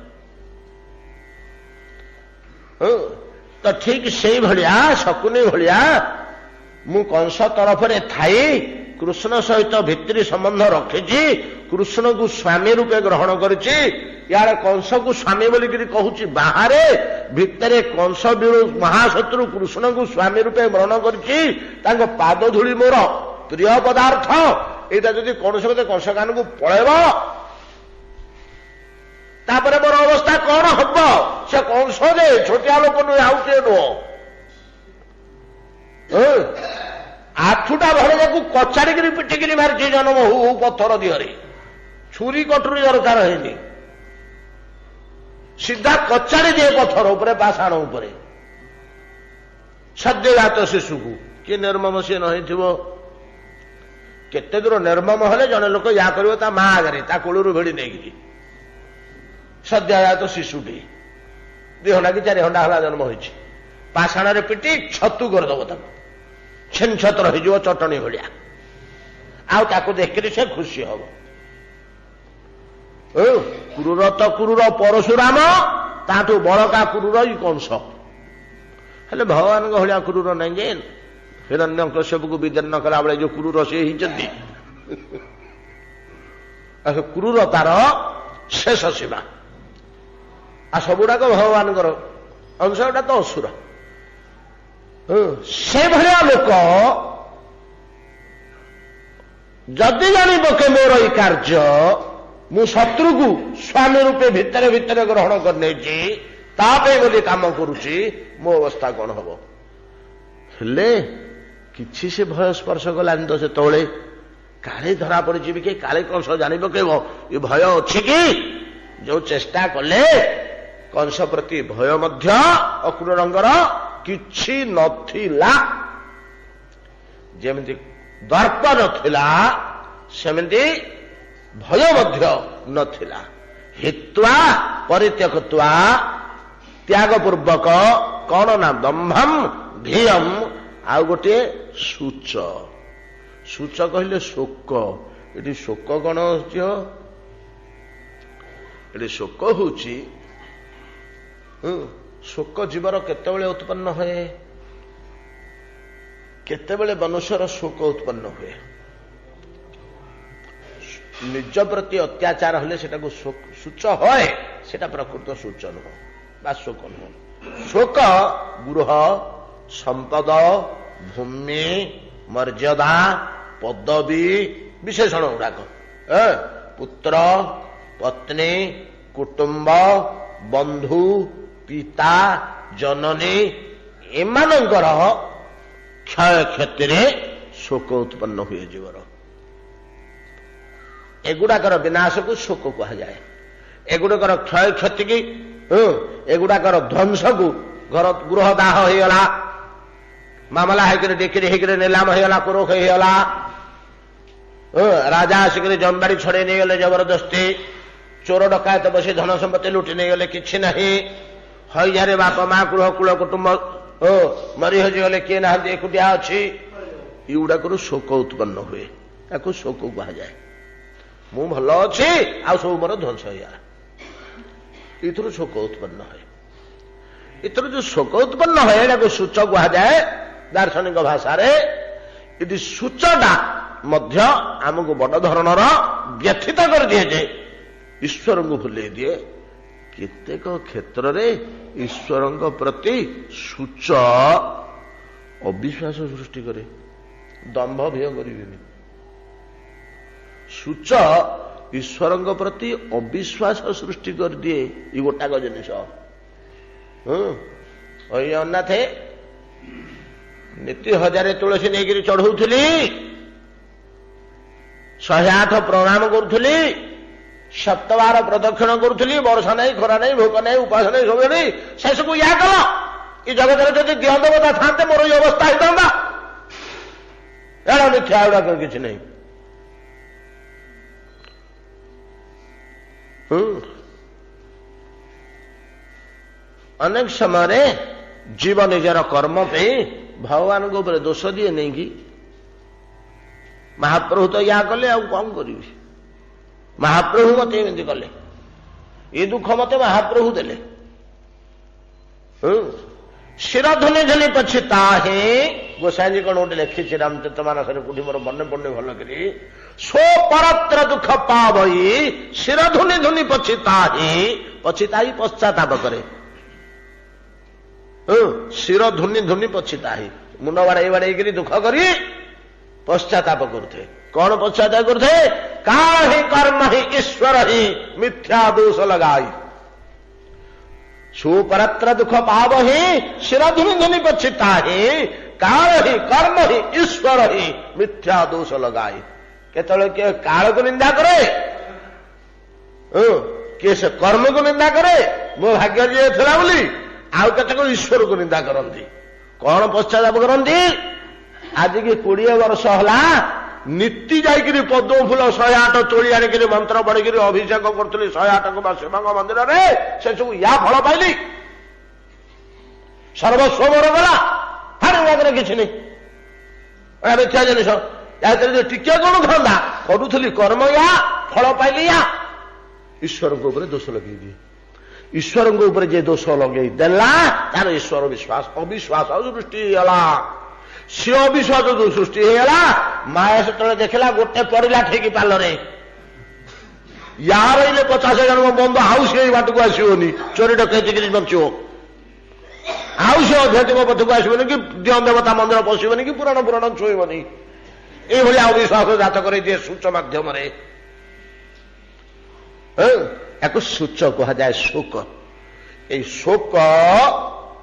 ତ ଠିକ ସେଇଭଳିଆ ଶକୁନି ଭଳିଆ ମୁଁ କଂସ ତରଫରେ ଥାଇ କୃଷ୍ଣ ସହିତ ଭିତ୍ରି ସମ୍ବନ୍ଧ ରଖିଛି, କୃଷ୍ଣକୁ ସ୍ୱାମୀ ରୂପେ ଗ୍ରହଣ କରିଛି। ଇଆଡେ କଂସକୁ ସ୍ୱାମୀ ବୋଲିକିରି କହୁଛି ବାହାରେ, ଭିତରେ କଂସ ମହାଶତ୍ରୁ କୃଷ୍ଣକୁ ସ୍ୱାମୀ ରୂପେ ଗ୍ରହଣ କରିଛି। ତାଙ୍କ ପାଦ ଧୂଳି ମୋର ପ୍ରିୟ ପଦାର୍ଥ। ଏଇଟା ଯଦି କୌଣସି ମତେ କଂସ କାନକୁ ପଳେଇବ ତାପରେ ମୋର ଅବସ୍ଥା କଣ ହବ? ସେ କଂସ ଯେ ଛୋଟିଆ ଲୋକ ନୁହେଁ, ଆଉ କିଏ ନୁହଁ। ଆଠୁଟା ଭରକୁ କଚାଡ଼ିକିରି ପିଟିକିରି ମାରିଛି ଜନ୍ମ ହଉ ପଥର ଦିହରେ, ଛୁରୀ କଟୁରୀ ଦରକାର ହେଇନି, ସିଧା କଚାଡ଼ି ଦିଏ ପଥର ଉପରେ ପାଷାଣ ଉପରେ ସଦ୍ୟଜାତ ଶିଶୁକୁ। କିଏ ନିର୍ମମ ସିଏ ନ ହେଇଥିବ? କେତେ ଦୂର ନିର୍ମମ ହେଲେ ଜଣେ ଲୋକ ୟା କରିବ ତା ମା ଆଗରେ, ତା କୋଳରୁ ଭିଡ଼ି ନେଇକିରି। ସଦ୍ୟଜାତ ଶିଶୁଟି 2 ଘଣ୍ଟା କି 4 ଘଣ୍ଟା ହେଲା ଜନ୍ମ ହୋଇଛି, ପାଷାଣରେ ପିଟି ଛତୁ କରିଦବ, ତାକୁ ଛିନ ଛତ୍ର ହେଇଯିବ ଚଟଣି ଭଳିଆ। ଆଉ ତାକୁ ଦେଖିକିରି ସେ ଖୁସି ହବ। କ୍ରୂର ତ କ୍ରୂର ପରଶୁରାମ, ତାଠୁ ବଳକା କ୍ରୂର ଇ କଂସ। ହେଲେ ଭଗବାନଙ୍କ ଭଳିଆ କ୍ରୂର ନାହିଁ ଯେ ହିରଣ୍ୟକଶ୍ୟପକୁ ବିଦୀର୍ଣ୍ଣ କଲା ବେଳେ ଯୋଉ କ୍ରୂର ସେ ହେଇଛନ୍ତି, କ୍ରୂରତାର ଶେଷ ସୀମା। ଆଉ ସବୁଗୁଡାକ ଭଗବାନଙ୍କର ଅଂଶ, ଏଟା ତ ଅସୁର। ସେଭଳିଆ ଲୋକ ଯଦି ଜାଣିବ କି ମୋର ଏଇ କାର୍ଯ୍ୟ, ମୁଁ ଶତ୍ରୁକୁ ସ୍ୱାମୀ ରୂପେ ଭିତରେ ଭିତରେ ଗ୍ରହଣ କରିନେଇଛି, ତା ପାଇଁ ବୋଲି କାମ କରୁଛି, ମୋ ଅବସ୍ଥା କଣ ହବ? ହେଲେ କିଛି ସେ ଭୟ ସ୍ପର୍ଶ କଲାନି ତ ସେତେବେଳେ। କାଳେ ଧରା ପଡିଯିବି କି, କାଳେ କଂସ ଜାଣି ପକେଇବ, ଏ ଭୟ ଅଛି କି? ଯୋଉ ଚେଷ୍ଟା କଲେ କଂସ ପ୍ରତି ଭୟ ମଧ୍ୟ ଅକ୍ରୂରଙ୍କର କିଛି ନଥିଲା। ଯେମିତି ଦର୍ପ ନଥିଲା ସେମିତି ଭୟ ମଧ୍ୟ ନଥିଲା। ହିତ୍ୱା ପରିତ୍ୟକ୍ତ୍ୱା, ତ୍ୟାଗ ପୂର୍ବକ କଣ ନା ଦମ୍ଭମ୍ ଧିୟମ୍, ଆଉ ଗୋଟିଏ ଶୁଚ। ଶୁଚ କହିଲେ ଶୋକ। ଏଠି ଶୋକ କଣ ହଉଛି? ଏଠି ଶୋକ ହଉଛି, ଶୋକ ଜୀବର କେତେବେଳେ ଉତ୍ପନ୍ନ ହୁଏ? କେତେବେଳେ ମନୁଷ୍ୟର ଶୋକ ଉତ୍ପନ୍ନ ହୁଏ? ନିଜ ପ୍ରତି ଅତ୍ୟାଚାର ହେଲେ ସେଟାକୁ ଶୁଚ ହୁଏ, ସେଟା ପ୍ରକୃତ ଶୁଚ ନୁହଁ ବା ଶୋକ ନୁହଁ। ଶୋକ ଗୃହ, ସମ୍ପଦ, ଭୂମି, ମର୍ଯ୍ୟାଦା, ପଦବୀ, ବିଶେଷଣ ଗୁଡାକ, ପୁତ୍ର, ପତ୍ନୀ, କୁଟୁମ୍ବ, ବନ୍ଧୁ, ପିତା, ଜନନୀ, ଏମାନଙ୍କର କ୍ଷୟକ୍ଷତିରେ ଶୋକ ଉତ୍ପନ୍ନ ହୁଏ ଜୀବର। ଏଗୁଡାକର ବିନାଶକୁ ଶୋକ କୁହାଯାଏ। ଏଗୁଡାକର କ୍ଷୟକ୍ଷତି କି, ଏଗୁଡାକର ଧ୍ୱଂସକୁ, ଘର ଗୃହ ଦାହ ହେଇଗଲା, ମାମଲା ହେଇକିରି ଡିକିରି ହେଇକିରି ନିଲାମ ହେଇଗଲା, କୋରଖ ହେଇଗଲା, ରାଜା ଆସିକିରି ଜମିବାଡି ଛଡେଇ ନେଇଗଲେ ଜବରଦସ୍ତି, ଚୋର ଡକାୟତ ବସି ଧନ ସମ୍ପତ୍ତି ଲୁଟି ନେଇଗଲେ, କିଛି ନାହିଁ, ହଇଜାରେ ବାପ ମା କୁଳ କୁଳ କୁଟୁମ୍ବ ମରି ହଜିଗଲେ, କିଏ ନାହାନ୍ତି, ଏକୁଟିଆ ଅଛି, ଏଗୁଡାକରୁ ଶୋକ ଉତ୍ପନ୍ନ ହୁଏ। ତାକୁ ଶୋକ କୁହାଯାଏ। ମୁଁ ଭଲ ଅଛି, ଆଉ ସବୁ ମୋର ଧ୍ୱଂସ ହେଇଗଲା, ଏଥିରୁ ଶୋକ ଉତ୍ପନ୍ନ ହୁଏ। ଏଥିରୁ ଯୋଉ ଶୋକ ଉତ୍ପନ୍ନ ହୁଏ ଏଟାକୁ ସୂଚ କୁହାଯାଏ ଦାର୍ଶନିକ ଭାଷାରେ। ଏଠି ସୂଚଟା ମଧ୍ୟ ଆମକୁ ବଡ ଧରଣର ବ୍ୟଥିତ କରିଦିଏ ଯେ ଈଶ୍ୱରଙ୍କୁ ଭୁଲେଇ ଦିଏ, केतेक क्षेत्र रे ईश्वर प्रति सूच अविश्वास सृष्टि करे दंभ भय करें सूच ईश्वर प्रति अविश्वास सृष्टि कर दिए ये गोटाक जिनिस अन्नाथे नीति 1000 तुलसी नहीं चढ़ौली 108 प्रणाम करुली 7 बार प्रदक्षिण करुली वर्षा नहीं खरा नहीं भोक नहीं उपास नहीं सब नहीं शेष को या कल ये जगत जब देह देवता था मोर ये अवस्था होता एड़ा मिथ्या गुड़ाक किसी नहीं अनेक समय जीव निजर कर्म पे भगवान को ऊपर दोष दिए नहीं कि महाप्रभु तो या कले आ कौन करी महाप्रभु मत एमती कले ये दुख मत महाप्रभु देले शिर धुनि धुनि पछिता है गोसाई जी कौन गोटे लिखी रामचरित मानस कोठी मोर मन पड़े भल करी सो परत्र दुख पावई शिर धुनि धुनि पछिता ही पश्चाताप करे शिर धुनि धुनि पछिता ही मुंड बाड़े बाड़े दुख करी पश्चाताप करते कौन पश्चाताप करते काल ही कर्म ही ईश्वर ही मिथ्या दोष लगाई सुपरत्र दुख पाव ही शिर धुनि धुनि पछिता ही काल ही कर्म ही ईश्वर ही मिथ्या दोष लगाई केतले के काल को निंदा करे किए से कर्म को निंदा करे मो भाग्य जी थिला बोली आउ केतक ईश्वर को निंदा करती कौन पश्चाताप करती आज की 20 वर्ष हला नीति जाइकरी पद्म फूल 108 चोरी आनिक मंत्र पढ़ी अभिषेक करुली 108 को शिव मंदिर में से सब या फल पाइली सर्वस्व मोर गला हर किसी नहीं मिथ्या जिनिस टिके कौन था करुली कर्म या फल पाइली या ईश्वर दोष लगे ईश्वर जे दोष लगे देला तार ईश्वर विश्वास अविश्वास सृष्टि सी अविश्वास जो सृष्टि माया से देखला गोटे पड़ा ठीक पालरे यार 50 जन बंद आउ सी बाट को आसोनी चोरी डकैती बचो आउ सी अध्यात्मिक पथ को आसबनी कि दिह देवता मंदिर पशबनी कि पुराण पुराण छुईबनी ये अविश्वास जात कर दिए सूच मध्यम एक सूच कह जाए शोक ये शोक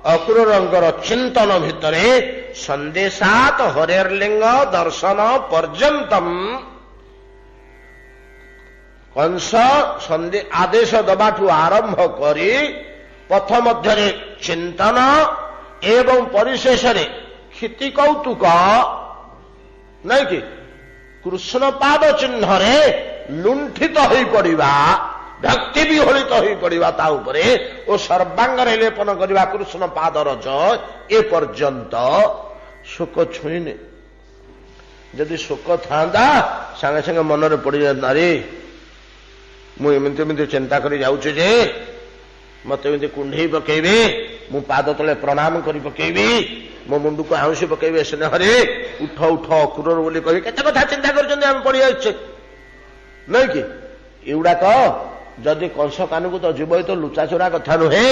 अक्रूरंकर चिंतन भितरे संदेशात हरेर्लिंग दर्शन पर्यंतम कंस आदेश दबाठू आरंभ करी पथ मध्य चिंतन एवं परिशेष क्षिति कौतुक नहीं कि कृष्ण पाद चिन्ह लुंठित हो पड़ा भक्ति विहोलित हो पड़ा और सर्वांग लेपन करवा कृष्ण पाद रज ए पर्यंत शोक छुईने जदि शोक था सांगे सांगे मनरे पड़ जाता रे मुझे चिंता कर जाऊे मत कुंडे पकेबे मु पाद तले प्रणाम करी पकेबी मो मुंड को आउसी पकेबे स्नेहरे उठ उठ अक्रूर बोली कह केते कथा चिंता कर पड़ जाए नहीं कि एगुड़ाक जदि कंस कान को तो जीव तो लुचाचोरा कथा नुहे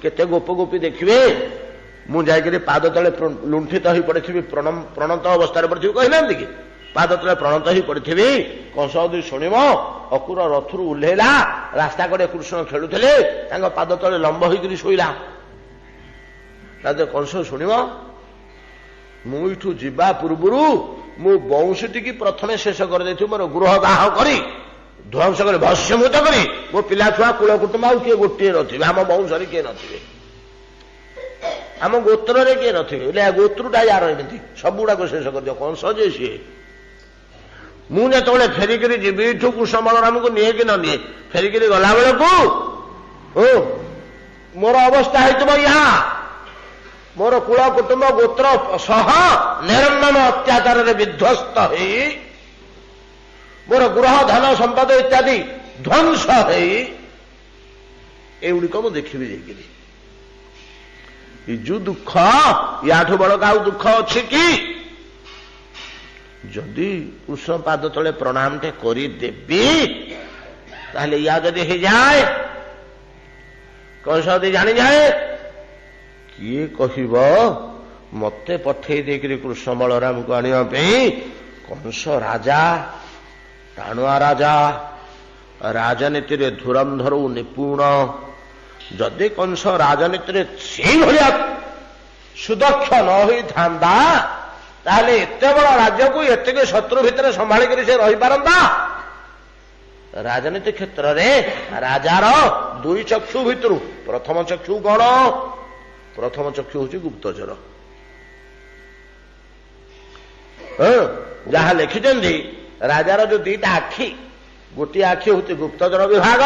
केते गोप गोपी देखिए मुझे पाद तले लुंठित हो पड़ी प्रणत अवस्था पड़ी कहना कि पाद तले प्रणत हो पड़ी कंस यदि शुण अक्रूर रथरू ओह्लैला रास्ता कड़े कृष्ण खेलुले पाद तले लंब होकर शोला कंस शुण मुठू जीवा पूर्व मु बंशीटी की प्रथम शेष कर मोर गृह दाह करी ध्वंस कर भस्यमूत करी मो पिला छुआ कूल कुटुंब आउ किए गोटे रे आम वंशरे किए थे आम गोत्र किए थे गोत्रटा यार एमती सबुड़ाक शेष कर दियो कंस जे सी मुझे फेरिक जीवी ठू कृष्ण बलराम को निए कि न निए फेरिक गला बेलू मोर अवस्था है मोर कूल कुटुंब गोत्र सह निरंजन अत्याचार विध्वस्त हो मोर गृह धन संपद इत्यादि ध्वंस एगुड़िक मुझे देखी जो दुख याठू बड़का आउ दुख अच्छी कि जदि कृष्ण पाद तले प्रणाम टे करदेवी ताहले या जदि हो जाए कंस यदि जानी जाए किए कहब मते पठे देकरी कृष्ण बलराम को आनिया कंस राजा टाणुआ राजा राजनीति रे धुरंधर निपुण जदि कंस राजनीति से भाया सुदक्ष न होई थांदा ताहले एते बड़ राज्य को एते शत्रु भितर संभाल कर से रही पारंता। राजनीति क्षेत्र में राजार दुई चक्षु भितर प्रथम चक्षु कौन प्रथम चक्षु हूँ गुप्तचर जहाँ लिखिं राजार जो दीटा आखि गोटे आखि हूँ गुप्तचर विभाग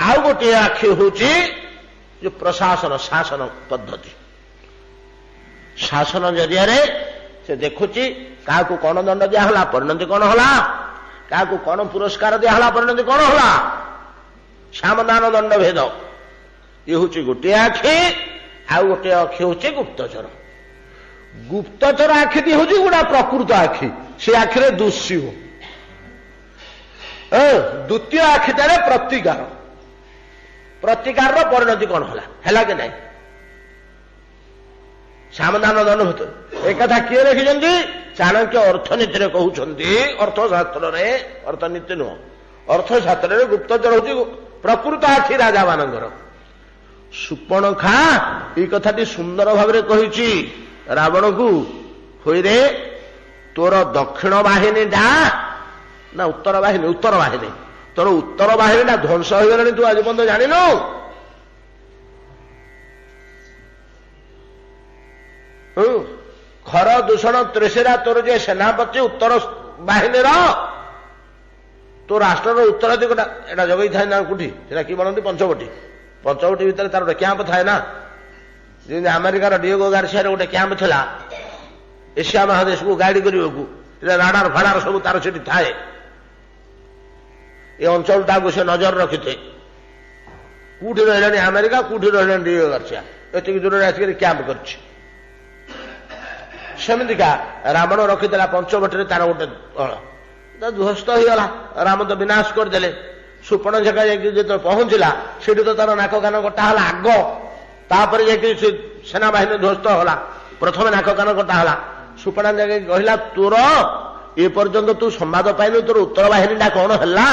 आउ गोटे आखि हूँ जो प्रशासन शासन पद्धति शासन जरिया से देखुची क्या कौन दंड दिहला परिणति कौन होला क्या कौन पुरस्कार दिहला परिणति कौन होला सामदान दंड भेद ये हूँ गोटे आखि आउ गोटे आखि हूँ गुप्तचर गुप्तचर आखि हूँ गोटा प्रकृत आखि से आखिरे दुष्य हो द्वितीय आखिटारे प्रतिकार प्रतिकार परिणति कौन है कि नहीं सामदान दंड भितर एक कथा किए लिखिं चाणक्य अर्थनीति कहते अर्थशास्त्र अर्थनीति नुह अर्थशास्त्र गुप्तचर हूँ प्रकृत आखि राजा मानकर सुपर्णखा ये कथाटी सुंदर भाव कही रावण को हुई रे तोर दक्षिण बाहिनी डा ना उत्तर बाहिनी तोर उत्तर बाहिनी टा ध्वंस हो गलानी तू आज पर्यंत जान खर दूषण त्रिशिरा तोर जे सेनापति उत्तर बाहिनी तो राष्ट्र उत्तर दिगटा एटा जगई थाए ना कोठी सेटा कि बनती पंचवटी पंचवटी भितर तार गोटे कैंप थाए ना जमी अमेरिकार डिएगो गार्सिया गोटे कैंप था एशिया महादेश को गाइड करने को राडार फाडार सब तार से थाए ये अंचल टाक से नजर रखिथे कौटी रही अमेरिका कौटी रही डिएगो गार्सिया एति दूर आसिक कैंप कर सेमतिका रावण रखिला पंचवटी तार गोटे ध्वस्त हो गला राम तो विनाश करदे सुपर्णरेखा जो पहुंचला से तो तार नाक कान कटाला आग तापर सेना बाहिनी ध्वस्त होला प्रथम नाक कान कटाला सुपर्णरेखा कहला तोर ए पर्यंत तू संवाद पाइलु तोर उत्तर बाहिनी कौन है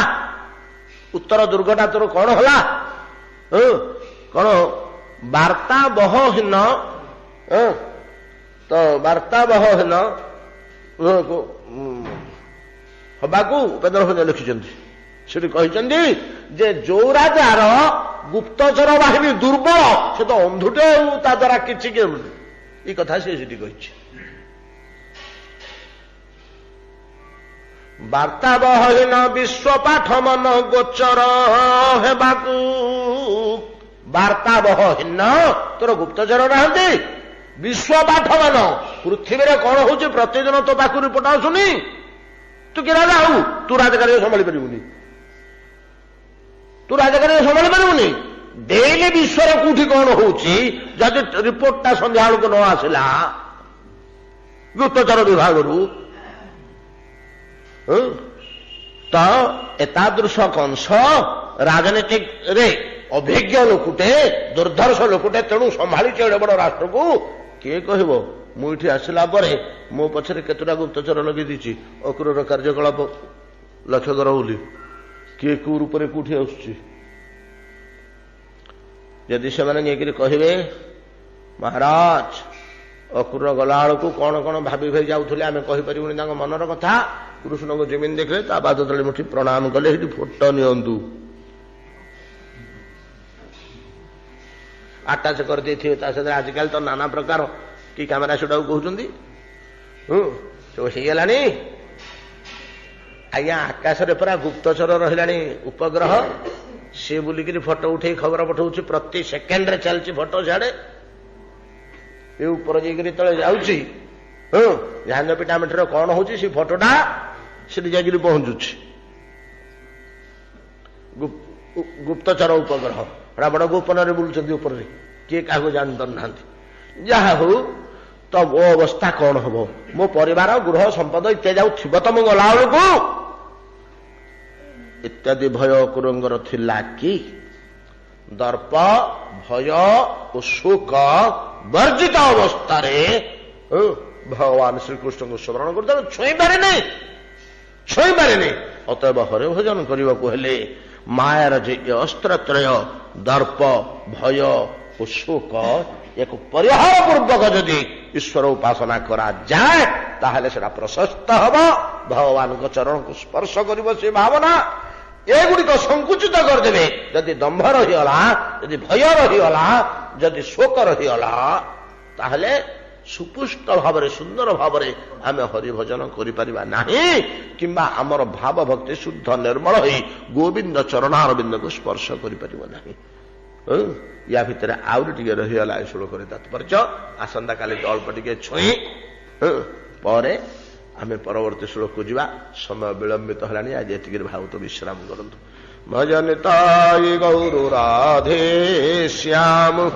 उत्तर दुर्गटा तोर कौन है कौन वार्ता बहहीन तो वार्ता बहहीन हबाकू उपेन्द्र भंज लिखिं से जे जो राजार गुप्तचर बाहिनी दुर्बल से तो अंधुटे ता द्वारा किसी ये कथा से वार्ता बहहीन विश्व पाठ मन गोचर हेबाकू वार्ता बहहीन तोर गुप्तचर नहांती विश्व पाठ मान पृथ्वी में कौन हो प्रतिदिन तो पाखु रिपोर्ट आसुनी तू कि राजा हूँ तू राजकार्य संभाली पारिबुनी तू राजकार्य संभाली पारिबुनी डेली विश्वर कौटी कौन होची जदि रिपोर्टटा संध्या बेलू न आसला गुप्तचर विभाग तो एतादृश कंस राजनीति रे अभिज्ञ लोकटे दुर्धर्ष लोकटे तेणु संभाली एडे बड़ राष्ट्र को किए कहब मुझे आसला मो पछरे केतुटा गुप्तचर लगे दीची अक्रूर कार्यकलाप लक्ष्य कर बोली किए कौ रूप में कौटी आदि से कहे महाराज अक्रूर गला को कौन कौन भाभी भाई जाऊे आम कहीपर मनर कथा कृष्ण को जमीन देखले ता बाद तले मुठी प्रणाम कले फोटो नियंतु आटाच कर आजिकल तो नाना प्रकार कि कैमेरा सुटा कहते सब होगलानी आज्ञा आकाश में पूरा गुप्तचर रहा उपग्रह सी बुलिक फोटो उठे खबर पठाऊँ प्रति सेकेंड रे चलती फोटो सियाड़े ये ऊपर जाकर तले जाऊँगी झांझ पिटा मिठर कौन हो फोटोटा से जाकर पहुंचुची गुप्तचर उपग्रह बड़ गोपन बुलूँ ऊपर किए क्या जान पारना जहा हो तो मो अवस्था कौन हम मो परिवार गृह संपद इत्यादि थी तो मुझे गला बेलू इत्यादि भय कुरंगर थिला कि दर्प भय और शोक वर्जित अवस्था भगवान श्रीकृष्ण को स्मरण करते छुई पारे नहीं। अतएव हरे भजन करने को हेले मायार जे अस्त्रत्रय दर्प भय और शोक एक परिहार पूर्वक जदि ईश्वर उपासना करा जाए ताहले सेटा प्रशस्त हब। भगवान को चरण को स्पर्श करिव से भावना एगुड़िक संकुचित करदेवे। जदि दंभ रहीगला, जदि भय रहीगला, जदि शोक रहीगला ताहले सुपुष्ट भाव सुंदर भाव आम हरिभजन करिपारिबा नहीं किंबा आमर भाव भक्ति शुद्ध निर्मल होई गोविंद चरणारविंद को स्पर्श करिपारिबा नहीं। या भितर आउरी टिके रहीगला श्लोकर तात्पर्य आसंता काली अल्प टिके छुई परे आमे परवर्ती श्लोक को जीवा। समय विलंबित हलानी आज एतिके भाव तो विश्राम करंतु। भजनिताय गौर राधे श्याम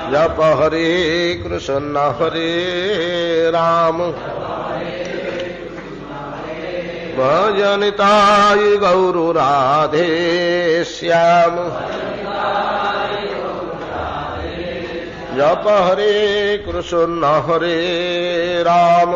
जप हरे कृष्ण हरे राम भजनिताय गौर राधे श्याम जप हरे कृष्ण हरे राम